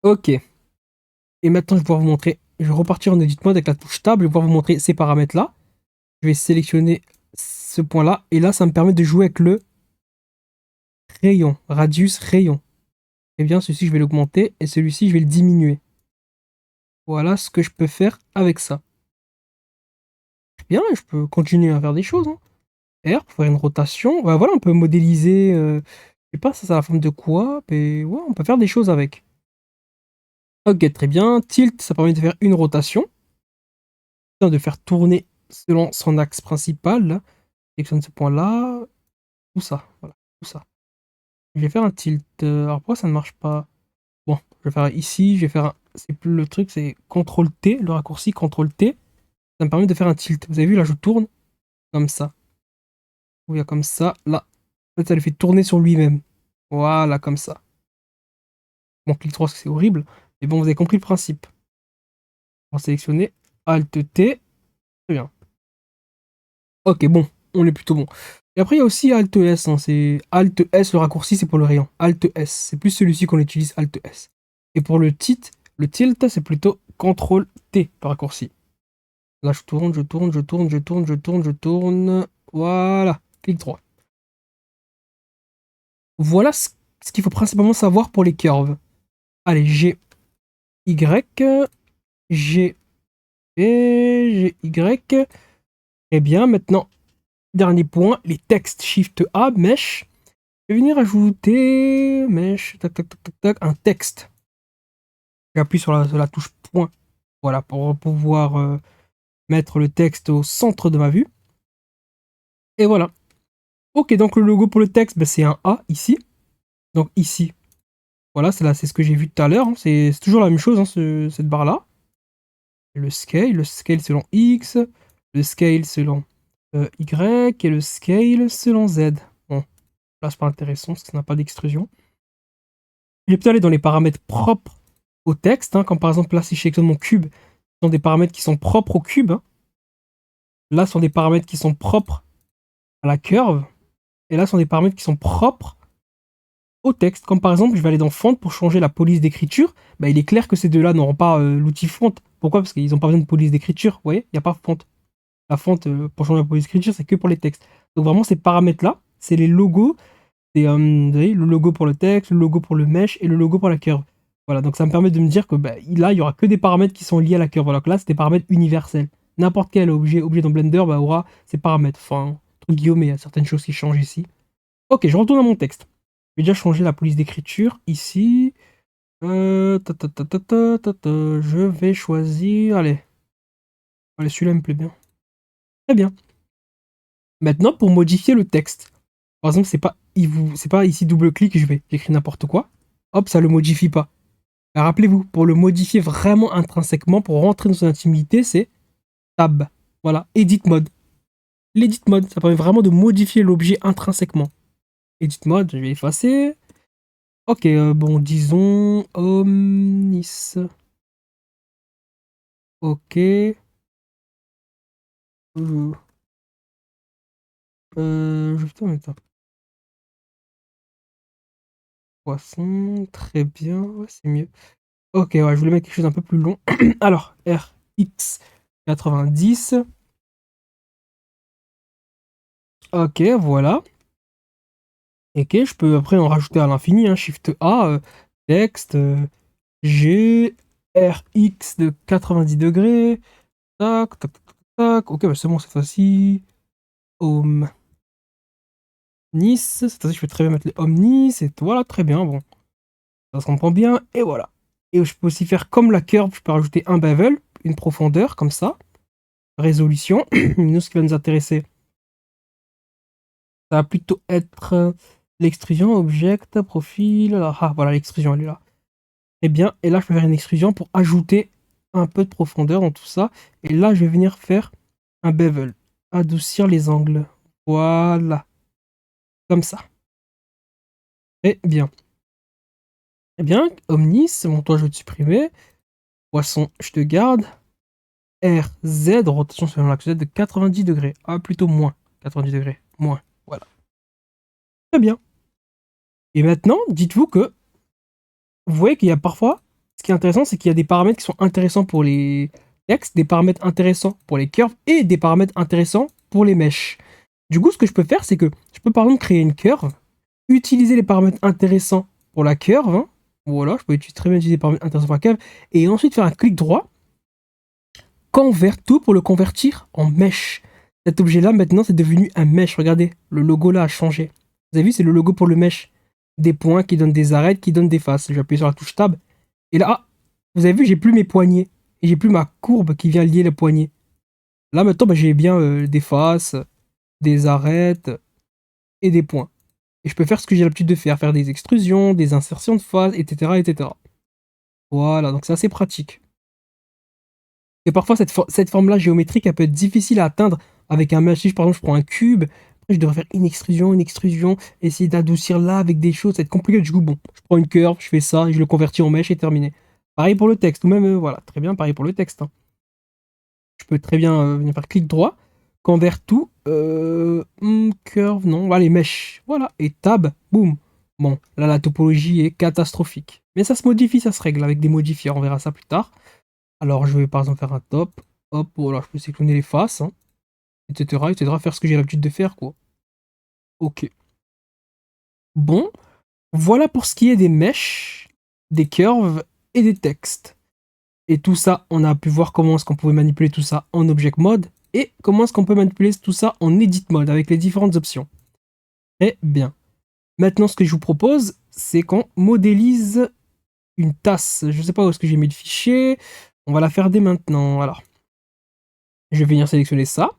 Ok. Et maintenant, je vais pouvoir vous montrer. Je vais repartir en edit mode avec la touche Tab. Je vais pouvoir vous montrer ces paramètres-là. Je vais sélectionner ce point-là. Et là, ça me permet de jouer avec le rayon. Radius rayon. Eh bien, celui-ci, je vais l'augmenter. Et celui-ci, je vais le diminuer. Voilà ce que je peux faire avec ça. Bien, je peux continuer à faire des choses, hein. R pour faire une rotation. Bah, voilà, on peut modéliser. Je sais pas, ça a la forme de quoi. Mais ouais, on peut faire des choses avec. Ok, très bien. Tilt, ça permet de faire une rotation. De faire tourner selon son axe principal. Là. Sélectionne ce point-là. Tout ça. Voilà, tout ça. Je vais faire un tilt. Alors pourquoi ça ne marche pas? Bon, je vais faire ici. Je vais faire un. C'est plus le truc, c'est CTRL T, le raccourci CTRL T. Ça me permet de faire un tilt. Vous avez vu, là, je tourne comme ça. Ou il y a comme ça, là. En fait, ça le fait tourner sur lui-même. Voilà, comme ça. Bon, clic droit, c'est horrible. Mais bon, vous avez compris le principe. On va sélectionner Alt-T. Très bien. Ok, bon, on est plutôt bon. Et après, il y a aussi Alt-S. Hein, c'est Alt-S, le raccourci, c'est pour le rayon. Alt-S, c'est plus celui-ci qu'on utilise, Alt-S. Et pour le tilt, c'est plutôt CTRL-T, le raccourci. Là, je tourne, je tourne, je tourne, je tourne, je tourne, je tourne. Voilà, clic droit. Voilà ce qu'il faut principalement savoir pour les curves. Allez, G, Y, G, et G, Y. Eh bien, maintenant, dernier point, les textes Shift A, Mesh. Je vais venir ajouter, Mesh, tac, tac, tac, tac, tac, un texte. J'appuie sur la touche point, voilà, pour pouvoir mettre le texte au centre de ma vue. Et voilà. Ok, donc le logo pour le texte, ben, c'est un A ici. Donc ici, voilà, c'est ce que j'ai vu tout à l'heure. Hein. C'est toujours la même chose, hein, cette barre-là. Le scale selon X, le scale selon Y, et le scale selon Z. Bon, là, c'est pas intéressant parce que ça n'a pas d'extrusion. Je vais peut-être aller dans les paramètres propres au texte, hein, comme par exemple là, si je sélectionne mon cube, ce sont des paramètres qui sont propres au cube. Hein. Là, ce sont des paramètres qui sont propres à la curve. Et là, ce sont des paramètres qui sont propres au texte. Comme par exemple, je vais aller dans Font pour changer la police d'écriture. Bah, il est clair que ces deux-là n'auront pas l'outil Font. Pourquoi? Parce qu'ils n'ont pas besoin de police d'écriture. Vous voyez, il n'y a pas Font. La Font, pour changer la police d'écriture, c'est que pour les textes. Donc vraiment, ces paramètres-là, c'est les logos. C'est vous voyez, le logo pour le texte, le logo pour le mesh et le logo pour la curve. Voilà, donc ça me permet de me dire que bah, là, il n'y aura que des paramètres qui sont liés à la curve. Alors que là, c'est des paramètres universels. N'importe quel objet dans Blender bah, aura ses paramètres. Enfin, entre guillemets, il y a certaines choses qui changent ici. Ok, je retourne à mon texte. Je vais déjà changer la police d'écriture ici. Je vais choisir. Allez. Allez, celui-là me plaît bien. Très bien. Maintenant, pour modifier le texte. Par exemple, c'est pas ici double-clic, j'écris n'importe quoi. Hop, ça le modifie pas. Rappelez-vous, pour le modifier vraiment intrinsèquement, pour rentrer dans son intimité, c'est Tab. Voilà, Edit Mode. L'Edit Mode, ça permet vraiment de modifier l'objet intrinsèquement. Edit Mode, je vais effacer. Ok, bon, disons Omnis. Ok. Je vais mettre un poisson. Très bien, ouais, c'est mieux. Ok, ouais, je voulais mettre quelque chose un peu plus long. Alors, RX 90. Ok, voilà. Ok, je peux après en rajouter à l'infini, hein, Shift A, texte, G, RX de 90 degrés, tac, tac, tac, tac, ok, bah c'est bon cette fois-ci, Omnis, cette fois-ci je peux très bien mettre les Omnis, et voilà, très bien, bon, ça se comprend bien, et voilà. Et je peux aussi faire comme la curve, je peux rajouter un bevel, une profondeur, comme ça, résolution, nous ce qui va nous intéresser, ça va plutôt être l'extrusion, object, profil, ah voilà, l'extrusion elle est là. Très bien, et là je peux faire une extrusion pour ajouter un peu de profondeur dans tout ça. Et là je vais venir faire un bevel, adoucir les angles. Voilà, comme ça. Très bien. Eh bien, Omnis, bon toi je vais te supprimer. Poisson, je te garde. RZ, rotation selon l'axe Z de 90 degrés. Ah, plutôt moins. 90 degrés. Moins. Voilà. Très bien. Et maintenant, dites-vous que vous voyez qu'il y a parfois, ce qui est intéressant, c'est qu'il y a des paramètres qui sont intéressants pour les textes, des paramètres intéressants pour les curves et des paramètres intéressants pour les mèches. Du coup, ce que je peux faire, c'est que je peux par exemple créer une curve, utiliser les paramètres intéressants pour la curve, hein. Voilà, je peux très bien utiliser les paramètres intéressants pour la curve, et ensuite faire un clic droit, convert tout pour le convertir en mèche. Cet objet-là, maintenant, c'est devenu un mèche. Regardez, le logo là a changé. Vous avez vu, c'est le logo pour le mèche. Des points qui donnent des arêtes, qui donnent des faces. Je vais appuyer sur la touche Tab. Et là, ah, vous avez vu, j'ai plus mes poignets. Et j'ai plus ma courbe qui vient lier les poignets. Là, maintenant, bah, j'ai bien des faces, des arêtes et des points. Et je peux faire ce que j'ai l'habitude de faire des extrusions, des insertions de faces, etc., etc. Voilà, donc c'est assez pratique. Et parfois, cette forme-là géométrique, elle peut être difficile à atteindre avec un mesh. Si par exemple, je prends un cube, Je devrais faire une extrusion, essayer d'adoucir là avec des choses, ça va être compliqué. Du coup, bon, je prends une curve, je fais ça, et je le convertis en mèche et terminé. Pareil pour le texte, ou même, voilà, très bien, pareil pour le texte, hein. Je peux très bien venir faire clic droit, convert tout, curve, non, allez, mèche, voilà, et tab, boum. Bon, là, la topologie est catastrophique. Mais ça se modifie, ça se règle avec des modifiers, on verra ça plus tard. Alors, je vais par exemple faire un top, hop, voilà, je peux sélectionner les faces, hein, etc., etc., faire ce que j'ai l'habitude de faire, quoi. Ok. Bon, voilà pour ce qui est des mèches, des curves et des textes. Et tout ça, on a pu voir comment est-ce qu'on pouvait manipuler tout ça en Object Mode et comment est-ce qu'on peut manipuler tout ça en Edit Mode avec les différentes options. Très bien. Maintenant, ce que je vous propose, c'est qu'on modélise une tasse. Je ne sais pas où est-ce que j'ai mis le fichier. On va la faire dès maintenant. Alors, je vais venir sélectionner ça.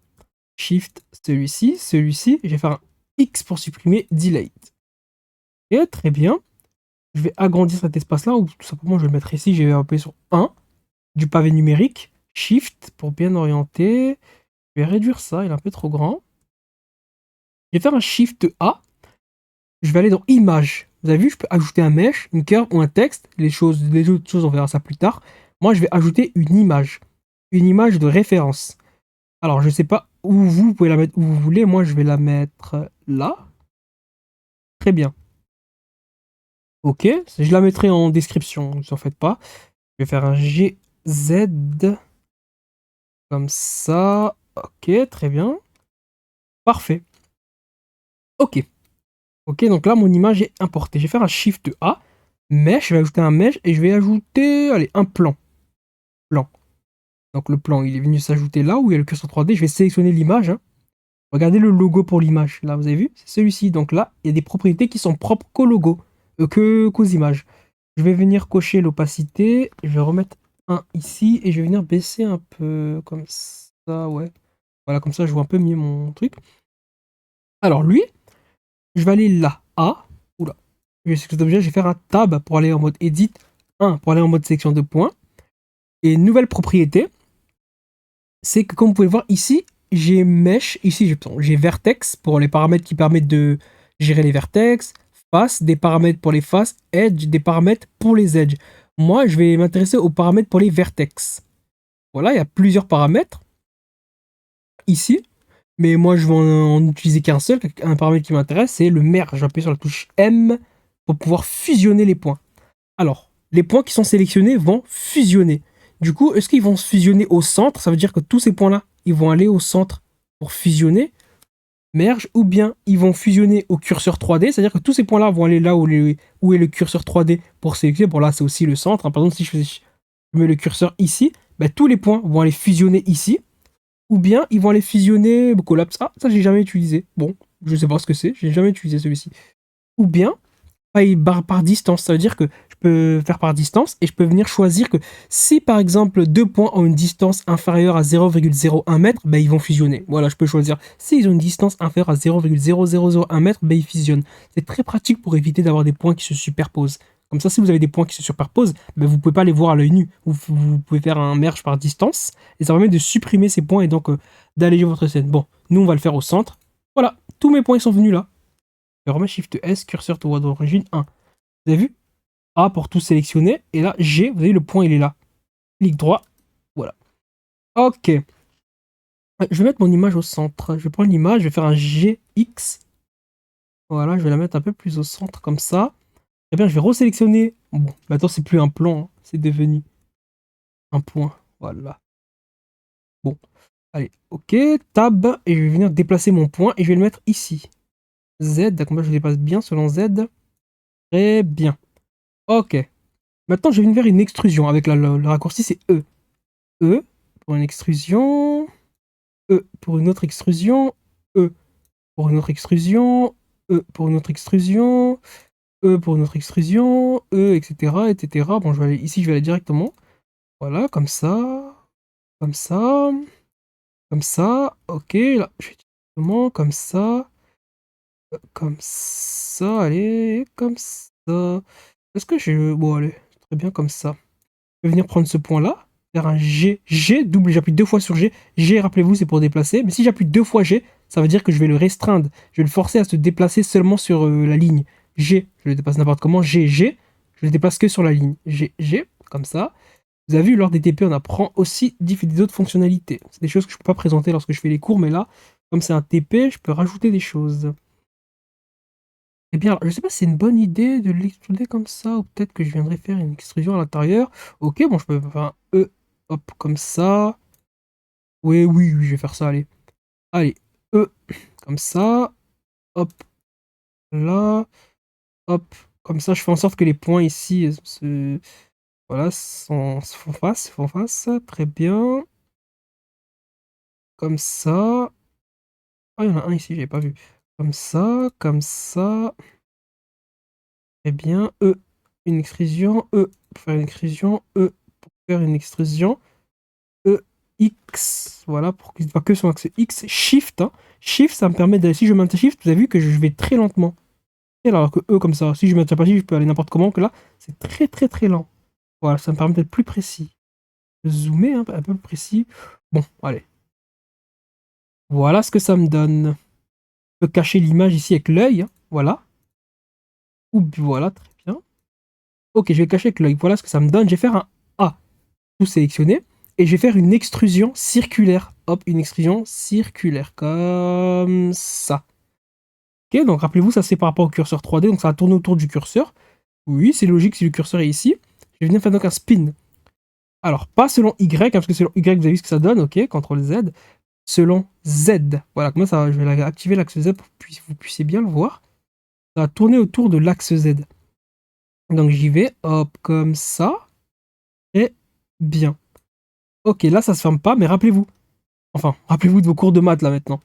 Shift, celui-ci, celui-ci. Je vais faire un X pour supprimer Delete. Et très bien. Je vais agrandir cet espace-là, ou tout simplement, je vais le mettre ici. Je vais appuyer sur 1 du pavé numérique. Shift pour bien orienter. Je vais réduire ça, il est un peu trop grand. Je vais faire un Shift A. Je vais aller dans Images. Vous avez vu, je peux ajouter un mesh, une curve ou un texte. Les autres choses, on verra ça plus tard. Moi, je vais ajouter une image. Une image de référence. Alors, je ne sais pas où vous pouvez la mettre où vous voulez. Moi, je vais la mettre là. Très bien. Ok. Je la mettrai en description, ne vous en faites pas. Je vais faire un GZ. Comme ça. Ok, très bien. Parfait. Ok. Ok, donc là, mon image est importée. Je vais faire un Shift A. Mesh, je vais ajouter un mesh et je vais ajouter, allez, un plan. Plan. Donc le plan, il est venu s'ajouter là où il y a le curseur 3D. Je vais sélectionner l'image, hein. Regardez le logo pour l'image. Là, vous avez vu? C'est celui-ci. Donc là, il y a des propriétés qui sont propres qu'au logo, qu'aux images. Je vais venir cocher l'opacité. Je vais remettre un ici et je vais venir baisser un peu comme ça, ouais. Voilà, comme ça, je vois un peu mieux mon truc. Alors lui, je vais aller là. A. Oula. Je vais cet objet, je vais faire un tab pour aller en mode edit. 1 pour aller en mode sélection de points. Et nouvelle propriété, c'est que comme vous pouvez le voir ici, j'ai mesh, ici j'ai vertex pour les paramètres qui permettent de gérer les vertex, face, des paramètres pour les faces, edge, des paramètres pour les edges. Moi, je vais m'intéresser aux paramètres pour les vertex. Voilà, il y a plusieurs paramètres ici, mais moi je vais en utiliser qu'un seul, un paramètre qui m'intéresse, c'est le merge. J'appuie sur la touche M pour pouvoir fusionner les points. Alors, les points qui sont sélectionnés vont fusionner. Du coup, est-ce qu'ils vont se fusionner au centre? Ça veut dire que tous ces points-là, ils vont aller au centre pour fusionner, merge, ou bien ils vont fusionner au curseur 3D, c'est-à-dire que tous ces points-là vont aller là où est le curseur 3D pour sélectionner. Bon, là, c'est aussi le centre, hein. Par exemple, si je mets le curseur ici, ben, tous les points vont aller fusionner ici, ou bien ils vont aller fusionner, collapse. Ah, ça, j'ai jamais utilisé. Bon, je sais pas ce que c'est, j'ai jamais utilisé celui-ci. Ou bien par distance. Ça veut dire que je peux faire par distance et je peux venir choisir que si par exemple deux points ont une distance inférieure à 0,01 m, ben, ils vont fusionner. Voilà, je peux choisir. S'ils ont une distance inférieure à 0,0001 m, ben, ils fusionnent. C'est très pratique pour éviter d'avoir des points qui se superposent. Comme ça, si vous avez des points qui se superposent, ben, vous ne pouvez pas les voir à l'œil nu. Vous pouvez faire un merge par distance et ça permet de supprimer ces points et donc d'alléger votre scène. Bon, nous on va le faire au centre. Voilà, tous mes points ils sont venus là. Je remets Shift S, curseur de droit d'origine 1. Vous avez vu? A pour tout sélectionner. Et là, G, vous avez le point, il est là. Clic droit. Voilà. Ok. Je vais mettre mon image au centre. Je vais prendre l'image, je vais faire un GX. Voilà, je vais la mettre un peu plus au centre comme ça. Très bien, je vais resélectionner. Bon, maintenant, c'est plus un plan, hein. C'est devenu un point. Voilà. Bon. Allez, ok. Tab. Et je vais venir déplacer mon point et je vais le mettre ici. Z, d'accord, je dépasse bien selon Z. Très bien. Ok. Maintenant, je vais venir faire une extrusion avec le raccourci, c'est E. E pour une extrusion. E pour une autre extrusion. E pour une autre extrusion. E pour une autre extrusion. E pour une autre extrusion. E, etc. etc. Bon, ici, je vais aller directement. Voilà, comme ça. Comme ça. Comme ça. Ok, là, je vais directement comme ça. Comme ça. Allez, comme ça. Est-ce que je. Bon, allez, très bien comme ça. Je vais venir prendre ce point-là. faire un G, G, double, j'appuie 2 fois sur G. G, rappelez-vous, c'est pour déplacer. Mais si j'appuie 2 fois G, ça veut dire que je vais le restreindre. Je vais le forcer à se déplacer seulement sur la ligne. G, je le déplace n'importe comment. G, G, je le déplace que sur la ligne. G, G, comme ça. Vous avez vu, lors des TP, on apprend aussi des autres fonctionnalités. C'est des choses que je ne peux pas présenter lorsque je fais les cours, mais là, comme c'est un TP, je peux rajouter des choses. Eh bien, alors, je sais pas si c'est une bonne idée de l'extruder comme ça, ou peut-être que je viendrai faire une extrusion à l'intérieur. Ok, bon, je peux faire un E, hop, comme ça. Oui, oui, oui, je vais faire ça, allez. Allez, E, comme ça. Hop, là. Hop, comme ça, je fais en sorte que les points ici voilà, se font face. Très bien. Comme ça. Ah, il y en a un ici, j'avais pas vu. Comme ça, comme ça. Très bien. E, une extrusion. E, pour faire une extrusion. E, pour faire une extrusion. E, X, voilà, pour qu'il ne soit que sur l'axe X. Shift, hein. Shift, ça me permet de, si je maintiens Shift, vous avez vu que je vais très lentement. Et alors que E, comme ça, si je maintiens pas Shift, je peux aller n'importe comment, que là, c'est très très très lent. Voilà, ça me permet d'être plus précis. Je vais zoomer un peu plus précis. Bon, allez. Voilà ce que ça me donne. Je peux cacher l'image ici avec l'œil, hein. Voilà. Ou voilà, très bien. Ok, je vais cacher avec l'œil. Voilà ce que ça me donne. Je vais faire un A, tout sélectionné. Et je vais faire une extrusion circulaire. Hop, une extrusion circulaire. Comme ça. Ok, donc rappelez-vous, ça c'est par rapport au curseur 3D. Donc ça va tourner autour du curseur. Oui, c'est logique si le curseur est ici. Je vais venir faire donc un spin. Alors, pas selon Y, hein, parce que selon Y, vous avez vu ce que ça donne. Ok, CTRL Z. Selon Z. Voilà, comme ça, je vais activer l'axe Z pour que vous puissiez bien le voir. Ça va tourner autour de l'axe Z. Donc j'y vais, hop, comme ça. Et bien. Ok, là ça se ferme pas, mais rappelez-vous. Enfin, rappelez-vous de vos cours de maths là maintenant.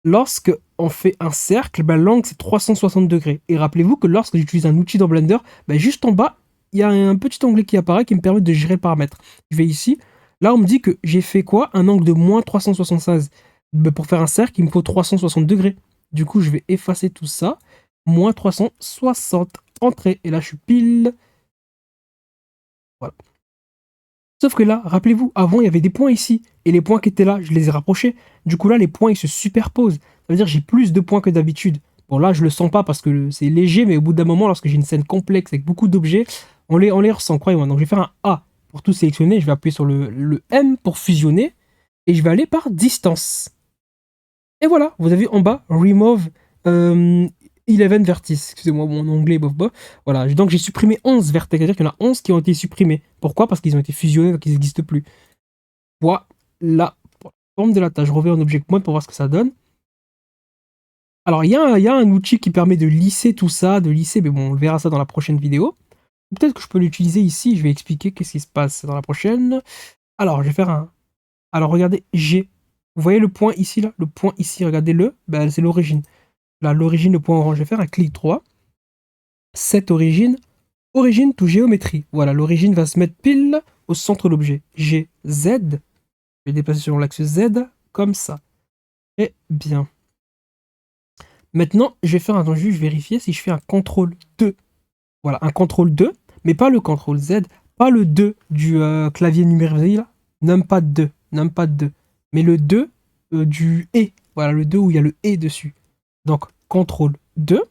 Lorsque on fait un cercle, ben, l'angle c'est 360 degrés. Et rappelez-vous que lorsque j'utilise un outil dans Blender, ben, juste en bas, il y a un petit onglet qui apparaît qui me permet de gérer le paramètre. Je vais ici. Là, on me dit que j'ai fait quoi? Un angle de moins 376. Ben, pour faire un cercle, il me faut 360 degrés. Du coup, je vais effacer tout ça. Moins 360. Entrée. Et là, je suis pile. Voilà. Sauf que là, rappelez-vous, avant, il y avait des points ici. Et les points qui étaient là, je les ai rapprochés. Du coup, là, les points, ils se superposent. Ça veut dire que j'ai plus de points que d'habitude. Bon, là, je le sens pas parce que c'est léger, mais au bout d'un moment, lorsque j'ai une scène complexe avec beaucoup d'objets, on les ressent, croyez-moi. Donc, je vais faire un A pour tout sélectionner. Je vais appuyer sur le M pour fusionner. Et je vais aller par distance. Et voilà, vous avez en bas, Remove 11 vertices. Excusez-moi, mon onglet, bof, bof. Voilà, donc j'ai supprimé 11 vertex, c'est-à-dire qu'il y en a 11 qui ont été supprimés. Pourquoi? Parce qu'ils ont été fusionnés, donc ils n'existent plus. Voilà, pour la forme de la tâche. Je reviens en Object Mode pour voir ce que ça donne. Alors, il y a un outil qui permet de lisser tout ça, mais bon, on verra ça dans la prochaine vidéo. Peut-être que je peux l'utiliser ici, je vais expliquer qu'est-ce qui se passe dans la prochaine. Alors, je vais faire un... Alors, regardez, G. Vous voyez le point ici, là? Le point ici, regardez-le. Ben, c'est l'origine. Là, l'origine, le point orange. Je vais faire un clic droit. Cette origine, origine to géométrie. Voilà, l'origine va se mettre pile au centre de l'objet. G, Z. Je vais déplacer sur l'axe Z, comme ça. Et bien. Maintenant, je vais faire un juste vérifier si je fais un CTRL 2. Voilà, un CTRL 2, mais pas le CTRL Z, pas le 2 du clavier numérique, là. Numpad 2, Numpad 2. Mais le 2 du E. Voilà, le 2 où il y a le E dessus. Donc, CTRL 2.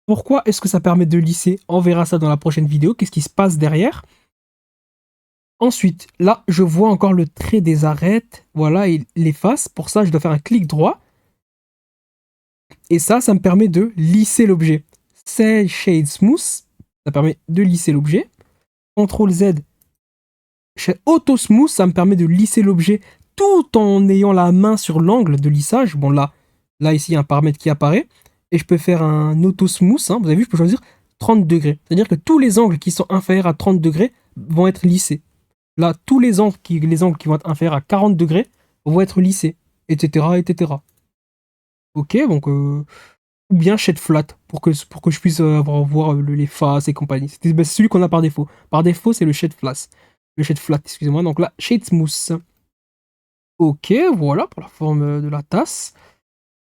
Pourquoi est-ce que ça permet de lisser? On verra ça dans la prochaine vidéo. Qu'est-ce qui se passe derrière? Ensuite, là, je vois encore le trait des arêtes. Voilà, il l'efface. Pour ça, je dois faire un clic droit. Et ça me permet de lisser l'objet. C'est Shade Smooth. Ça permet de lisser l'objet. CTRL Z. Auto Smooth, ça me permet de lisser l'objet tout en ayant la main sur l'angle de lissage. Bon, là ici, il y a un paramètre qui apparaît. Et je peux faire un Auto Smooth. Hein. Vous avez vu, je peux choisir 30 degrés. C'est-à-dire que tous les angles qui sont inférieurs à 30 degrés vont être lissés. Là, tous les angles qui vont être inférieurs à 40 degrés vont être lissés, etc., etc. Ok, donc... ou bien Shade Flat, pour que je puisse voir les faces et compagnie. C'est celui qu'on a par défaut. Par défaut, c'est le Shade Flat. Le Shade Flat, excusez-moi. Donc là, Shade Smooth. Ok, voilà pour la forme de la tasse.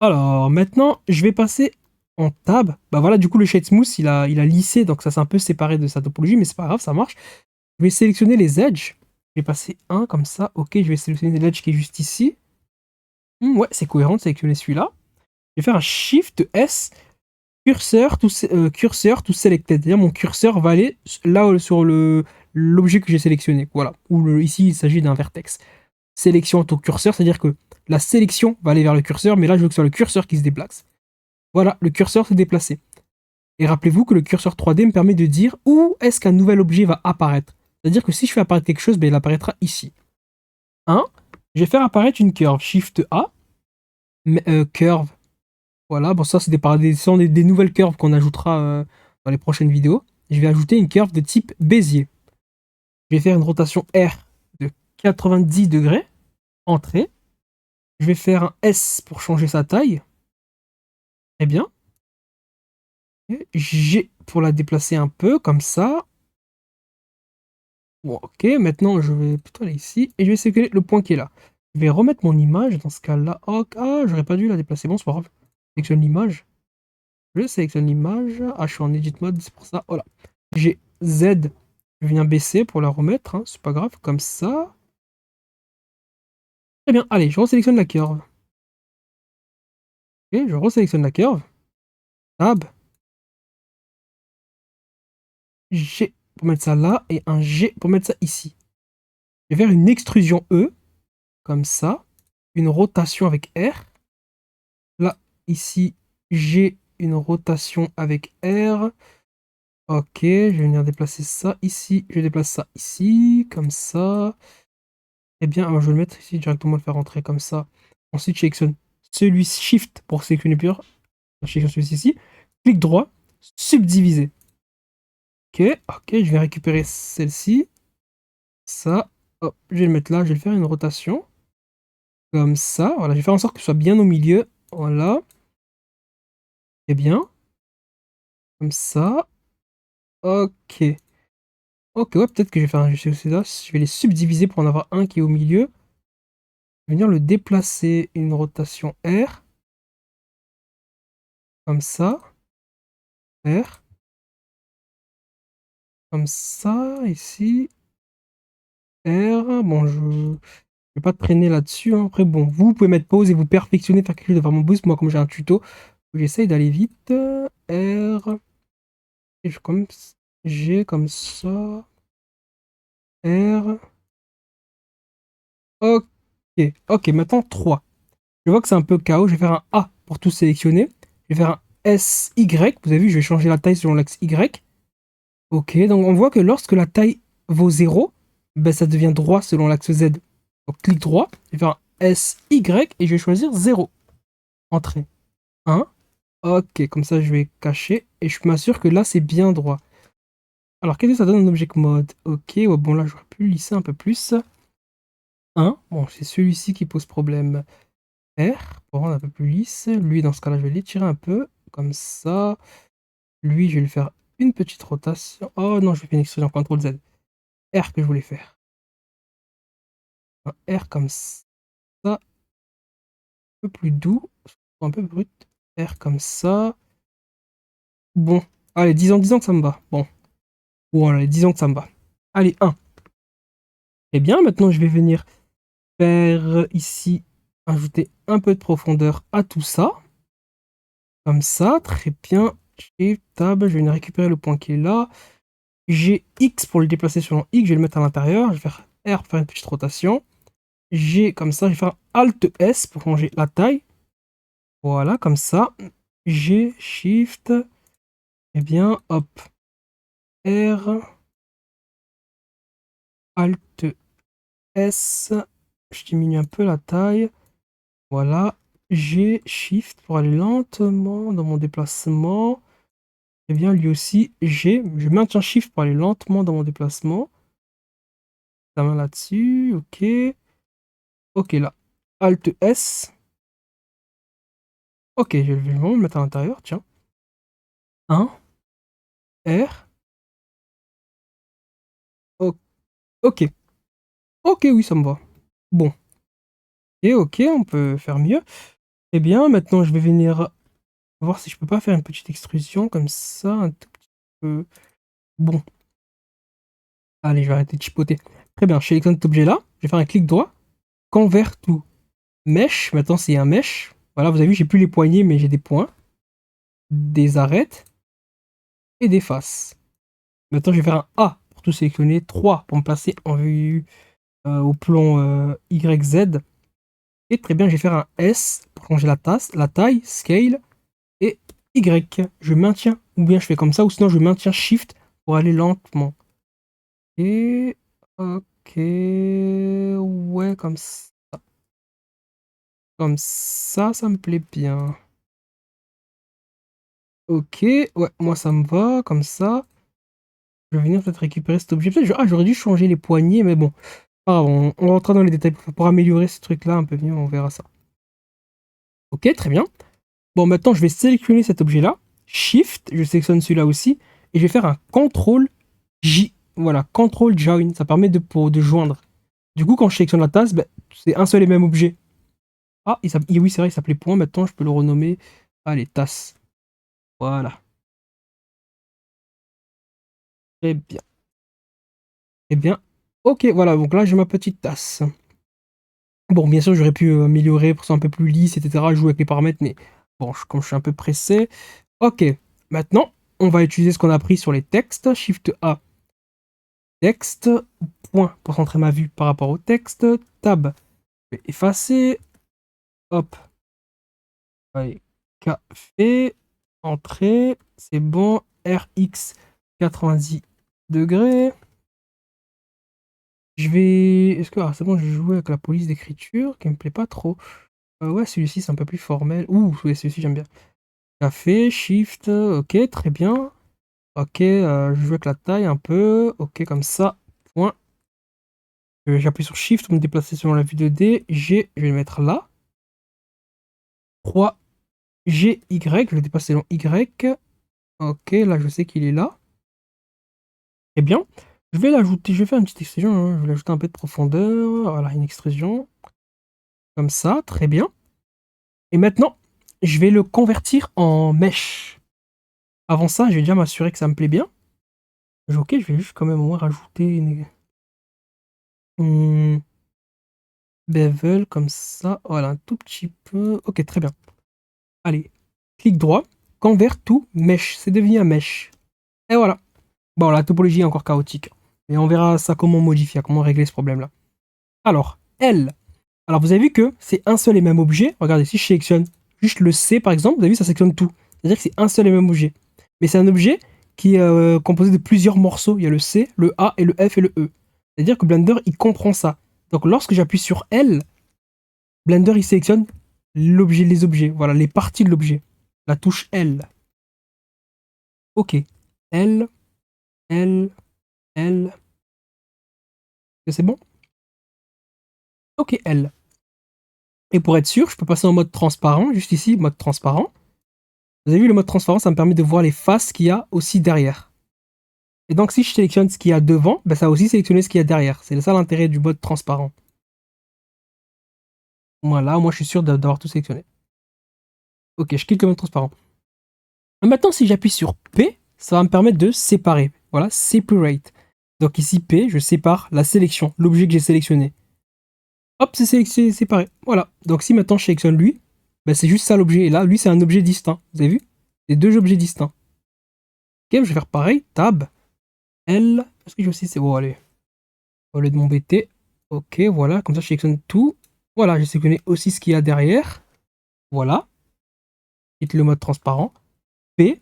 Alors, maintenant, je vais passer en tab. Bah voilà, du coup, le Shade Smooth, il a lissé, donc ça s'est un peu séparé de sa topologie, mais c'est pas grave, ça marche. Je vais sélectionner les edges. Je vais passer un comme ça. Ok, je vais sélectionner l'edge qui est juste ici. Ouais, c'est cohérent de sélectionner celui-là. Je vais faire un Shift S, curseur to selected. C'est-à-dire mon curseur va aller là sur l'objet que j'ai sélectionné. Voilà. Ici, il s'agit d'un vertex. Sélection to curseur, c'est-à-dire que la sélection va aller vers le curseur, mais là, je veux que ce soit le curseur qui se déplace. Voilà, le curseur s'est déplacé. Et rappelez-vous que le curseur 3D me permet de dire où est-ce qu'un nouvel objet va apparaître. C'est-à-dire que si je fais apparaître quelque chose, ben, il apparaîtra ici. 1. Je vais faire apparaître une curve. Shift A. Curve. Voilà, bon ça c'est des nouvelles curves qu'on ajoutera dans les prochaines vidéos. Je vais ajouter une curve de type Bézier. Je vais faire une rotation R de 90 degrés. Entrée. Je vais faire un S pour changer sa taille. Très bien. G pour la déplacer un peu, comme ça. Bon, ok, maintenant je vais plutôt aller ici et je vais sélectionner le point qui est là. Je vais remettre mon image dans ce cas-là. Oh, ah, j'aurais pas dû la déplacer. Bon, c'est pas grave. Je sélectionne l'image. Je sélectionne l'image. Ah, je suis en edit mode, c'est pour ça. Voilà. J'ai Z. Je viens baisser pour la remettre. Hein, c'est pas grave. Comme ça. Très bien. Allez, je resélectionne la curve. Ok, je resélectionne la curve. Tab. G pour mettre ça là. Et un G pour mettre ça ici. Je vais faire une extrusion E. Comme ça. Une rotation avec R. Là, ici, j'ai une rotation avec R. Ok, je vais venir déplacer ça ici. Je déplace ça ici, comme ça. Eh bien, alors je vais le mettre ici directement, le faire rentrer comme ça. Ensuite, je sélectionne celui Shift pour sélectionner pur. Je sélectionne celui-ci ici. Clic droit, subdiviser. Ok, ok, je vais récupérer celle-ci. Ça, hop, je vais le mettre là. Je vais le faire une rotation. Comme ça. Voilà, je vais faire en sorte que ce soit bien au milieu. Voilà. Eh bien, comme ça. Ok. Ok, ouais, peut-être que je vais faire un jeu là. Je vais les subdiviser pour en avoir un qui est au milieu. Je vais venir le déplacer une rotation R. Comme ça. R. Comme ça, ici. R. Bon, je ne vais pas traîner là-dessus. Hein. Après, bon, vous pouvez mettre pause et vous perfectionner, faire quelque chose de vraiment boost. Moi, comme j'ai un tuto, j'essaye d'aller vite. R. Et je comme G comme ça. R. Ok. Ok, maintenant 3. Je vois que c'est un peu chaos. Je vais faire un A pour tout sélectionner. Je vais faire un SY. Vous avez vu, je vais changer la taille selon l'axe Y. Ok, donc on voit que lorsque la taille vaut 0, ben ça devient droit selon l'axe Z. Donc clic droit, je vais faire un SY et je vais choisir 0. Entrée. 1. Ok, comme ça je vais cacher et je m'assure que là c'est bien droit. Alors qu'est-ce que ça donne en object mode? Ok, ouais, bon là j'aurais pu lisser un peu plus. 1. Bon, c'est celui-ci qui pose problème. R, pour rendre un peu plus lisse. Lui, dans ce cas-là, je vais l'étirer un peu, comme ça. Lui, je vais lui faire une petite rotation. Oh non, je vais faire une extrusion CTRL Z. R que je voulais faire. Un R comme ça, un peu plus doux, un peu brut. R comme ça. Bon, allez, disons que ça me va. Bon, allez, disons que ça me va. Allez, 1. Eh bien, maintenant, je vais venir faire ici, ajouter un peu de profondeur à tout ça. Comme ça, très bien. Shift, Tab, je vais venir récupérer le point qui est là. J'ai X pour le déplacer selon X, je vais le mettre à l'intérieur. Je vais faire R pour faire une petite rotation. G comme ça, je vais faire Alt S pour changer la taille. Voilà, comme ça. G, Shift. Eh bien, hop. R, Alt S. Je diminue un peu la taille. Voilà. G, Shift pour aller lentement dans mon déplacement. Eh bien, lui aussi, G. Je maintiens Shift pour aller lentement dans mon déplacement. La main là-dessus. Ok. Ok, là. Alt S. Ok, je vais vraiment le mettre à l'intérieur, tiens. 1, R. Ok. Ok, oui, ça me va. Bon. Et ok, on peut faire mieux. Eh bien, maintenant, je vais venir voir si je peux pas faire une petite extrusion comme ça, un tout petit peu. Bon. Allez, je vais arrêter de chipoter. Très bien, je sélectionne cet objet-là. Je vais faire un clic droit. Convert to mesh. Maintenant, c'est un mesh. Voilà, vous avez vu, j'ai plus les poignées, mais j'ai des points, des arêtes et des faces. Maintenant, je vais faire un A pour tout sélectionner. 3 pour me placer en vue au plan YZ. Et très bien, je vais faire un S pour changer la taille, scale et Y. Je maintiens, ou bien je fais comme ça, ou sinon je maintiens Shift pour aller lentement. Et ok, ouais, comme ça. Comme ça me plaît bien. Ok, ouais, moi ça me va, comme ça. Je vais venir peut-être récupérer cet objet. Peut-être, j'aurais dû changer les poignées, mais bon. Ah, on rentrera dans les détails pour améliorer ce truc-là un peu mieux, on verra ça. Ok, très bien. Bon, maintenant, je vais sélectionner cet objet-là. Shift, je sélectionne celui-là aussi. Et je vais faire un CTRL J. Voilà, CTRL Join. Ça permet de joindre. Du coup, quand je sélectionne la tasse, ben, c'est un seul et même objet. Ah, oui, c'est vrai, il s'appelait point. Maintenant, je peux le renommer. Allez, tasse. Voilà. Très bien. Eh bien, ok, voilà. Donc là, j'ai ma petite tasse. Bon, bien sûr, j'aurais pu améliorer pour que ce soit un peu plus lisse, etc. Jouer avec les paramètres, mais bon, comme je suis un peu pressé. Ok, maintenant, on va utiliser ce qu'on a appris sur les textes. Shift A, texte, point pour centrer ma vue par rapport au texte. Tab, je vais effacer. Hop, allez, café, entrée, c'est bon. RX 90 degrés. Je vais. Est-ce que. Ah, c'est bon, je joue avec la police d'écriture qui me plaît pas trop. Ouais, celui-ci c'est un peu plus formel. Ouh, ouais, celui-ci j'aime bien. Café, shift, ok, très bien. Ok, je joue avec la taille un peu. Ok, comme ça. Point. J'appuie sur shift pour me déplacer selon la vue de D. G, je vais le mettre là. 3, G, Y, je vais le dépasser selon Y. Ok, là je sais qu'il est là. Eh bien, je vais l'ajouter, je vais faire une petite extrusion, hein. Je vais l'ajouter un peu de profondeur. Voilà, une extrusion. Comme ça, très bien. Et maintenant, je vais le convertir en mesh. Avant ça, je vais déjà m'assurer que ça me plaît bien. Ok, je vais juste quand même au moins rajouter une bevel comme ça. Voilà, un tout petit peu. Ok, très bien. Allez, clic droit, convert to mesh. C'est devenu un mesh. Et voilà. Bon, la topologie est encore chaotique. Mais on verra ça comment modifier, comment régler ce problème-là. Alors, L. Alors, vous avez vu que c'est un seul et même objet. Regardez, si je sélectionne juste le C, par exemple, vous avez vu, ça sélectionne tout. C'est-à-dire que c'est un seul et même objet. Mais c'est un objet qui est composé de plusieurs morceaux. Il y a le C, le A et le F et le E. C'est-à-dire que Blender, il comprend ça. Donc, lorsque j'appuie sur L, Blender, il sélectionne l'objet, les objets. Voilà, les parties de l'objet. La touche L. Ok. L, L, L. C'est bon? Ok, L. Et pour être sûr, je peux passer en mode transparent, juste ici, mode transparent. Vous avez vu le mode transparent, ça me permet de voir les faces qu'il y a aussi derrière. Et donc si je sélectionne ce qu'il y a devant, ben, ça va aussi sélectionner ce qu'il y a derrière. C'est ça l'intérêt du mode transparent. Voilà, moi je suis sûr d'avoir tout sélectionné. Ok, je clique le mode transparent. Et maintenant, si j'appuie sur P, ça va me permettre de séparer. Voilà, separate. Donc ici, P, je sépare la sélection, l'objet que j'ai sélectionné. Hop, c'est séparé. Voilà. Donc si maintenant je sélectionne lui, ben, c'est juste ça l'objet. Et là, lui, c'est un objet distinct. Vous avez vu? C'est deux objets distincts. Ok, je vais faire pareil. Tab, L. Est-ce que j'ai aussi. C'est bon, allez. Au lieu de m'embêter. Ok, voilà. Comme ça, je sélectionne tout. Voilà, j'ai sélectionné aussi ce qu'il y a derrière. Voilà. Quitte le mode transparent. P.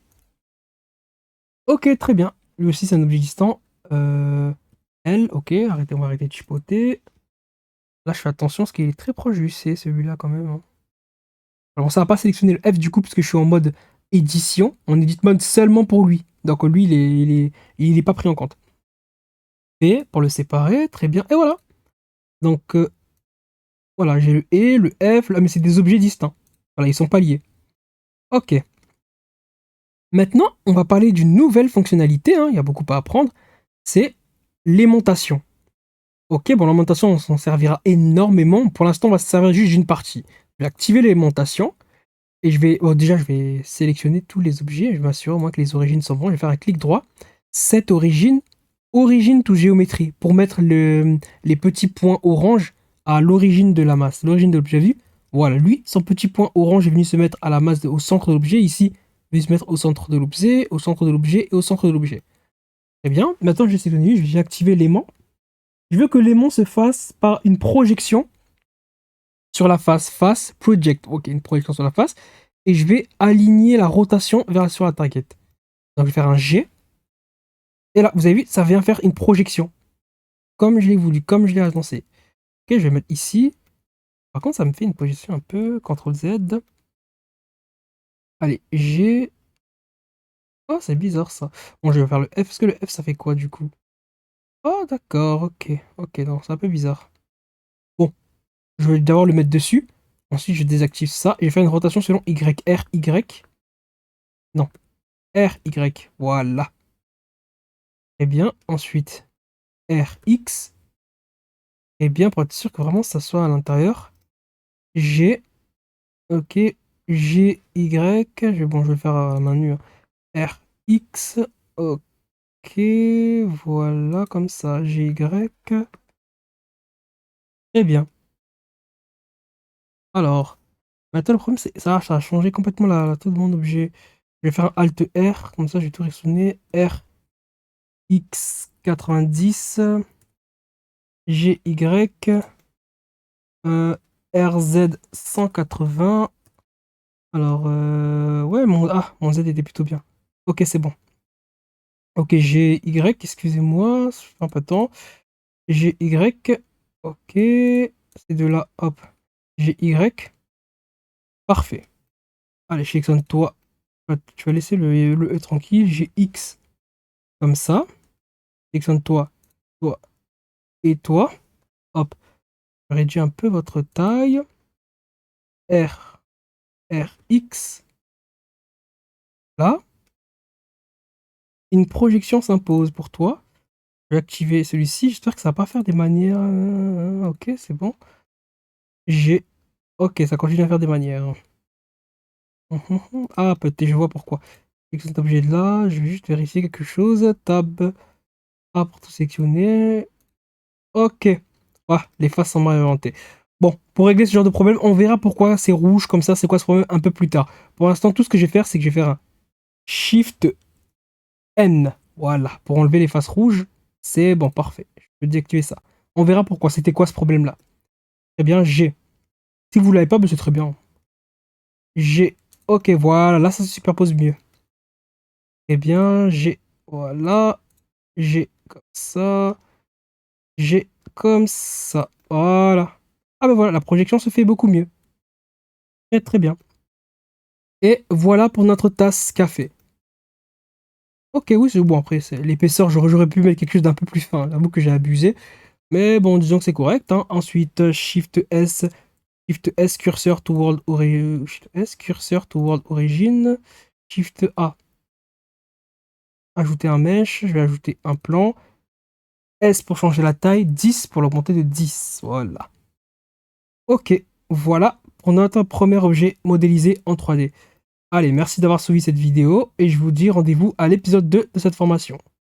Ok, très bien. Lui aussi, c'est un objet distant. L. Ok, arrêtez, on va arrêter de chipoter. Là, je fais attention parce qu'il est très proche du C, celui-là, quand même, hein. Alors, ça va pas sélectionner le F du coup, parce que je suis en mode édition. On édite mode seulement pour lui. Donc, lui, il est pas pris en compte. P pour le séparer. Très bien. Et voilà. Donc, voilà, j'ai le E, le F, là, mais c'est des objets distincts. Voilà, ils sont pas liés. Ok. Maintenant, on va parler d'une nouvelle fonctionnalité, hein, il y a beaucoup à apprendre, c'est l'aimantation. Ok, bon, l'aimantation, on s'en servira énormément. Pour l'instant, on va se servir juste d'une partie. Je vais activer l'aimantation et déjà, je vais sélectionner tous les objets. Je vais m'assurer au moins que les origines sont bonnes. Je vais faire un clic droit, set origine origine to géométrie pour mettre les petits points orange à l'origine de la masse, l'origine de l'objet vu. Voilà, lui, son petit point orange est venu se mettre à la masse, au centre de l'objet. Ici, il venu se mettre au centre de l'objet, au centre de l'objet et au centre de l'objet. Très bien. Maintenant, j'ai sélectionné, j'ai activé l'aimant. Je veux que l'aimant se fasse par une projection sur la face project. Ok, une projection sur la face. Et je vais aligner la rotation sur la target. Donc, je vais faire un G. Et là, vous avez vu, ça vient faire une projection. Comme je l'ai voulu, comme je l'ai annoncé. Ok, je vais mettre ici. Par contre, ça me fait une projection un peu CTRL Z. Allez, G. Oh, c'est bizarre ça. Bon, je vais faire le F. Est-ce que le F, ça fait quoi du coup? Oh, d'accord, ok. Ok, non, c'est un peu bizarre. Bon, je vais d'abord le mettre dessus. Ensuite, je désactive ça et je vais faire une rotation selon Y. R, Y. Non, R, Y. Voilà. Et bien, ensuite, R, X. Et bien, pour être sûr que vraiment ça soit à l'intérieur, G. Ok, G, Y. Bon, je vais faire à la main nue. R, X. Ok, voilà, comme ça. G, Y. Très bien. Alors, maintenant, le problème, c'est ça a changé complètement la taille de mon objet. Je vais faire un Alt R, comme ça, je vais tout ressonner. R, X, 90. G, Y. RZ, 180. Alors, ouais, mon Z était plutôt bien. Ok, c'est bon. Ok, G, Y, excusez-moi, ça fait un peu de temps. G, Y. Ok, c'est de là, hop. G, Y. Parfait. Allez, sélectionne-toi. Tu vas laisser le E tranquille. GX comme ça. Sélectionne-toi, toi et toi. Hop. Réduis un peu votre taille. R, R, X. Là. Une projection s'impose pour toi. Je vais activer celui-ci. J'espère que ça va pas faire des manières. Ok, c'est bon. G. Ok, ça continue à faire des manières. Ah, peut-être, je vois pourquoi. Avec cet objet là, je vais juste vérifier quelque chose. Tab A pour tout sélectionner. Ok. Ah, les faces sont mal inventées. Bon, pour régler ce genre de problème, on verra pourquoi c'est rouge comme ça, c'est quoi ce problème un peu plus tard. Pour l'instant, tout ce que je vais faire, c'est que je vais faire un Shift N. Voilà, pour enlever les faces rouges. C'est bon, parfait. Je peux désactiver ça. On verra pourquoi. C'était quoi ce problème-là? Très bien, G. Si vous l'avez pas, ben c'est très bien. G. Ok, voilà, là, ça se superpose mieux. Eh bien, G. Voilà. G comme ça. G comme ça. Voilà. Ah ben voilà, la projection se fait beaucoup mieux. Très très bien. Et voilà pour notre tasse café. Ok, oui, c'est bon. Après, c'est l'épaisseur, j'aurais pu mettre quelque chose d'un peu plus fin. J'avoue que j'ai abusé. Mais bon, disons que c'est correct, hein. Ensuite, Shift S, curseur to world, Shift S, curseur to world origin. Shift A, ajouter un mesh. Je vais ajouter un plan. S pour changer la taille. 10 pour l'augmenter de 10. Voilà. Ok, voilà pour notre premier objet modélisé en 3D. Allez, merci d'avoir suivi cette vidéo et je vous dis rendez-vous à l'épisode 2 de cette formation.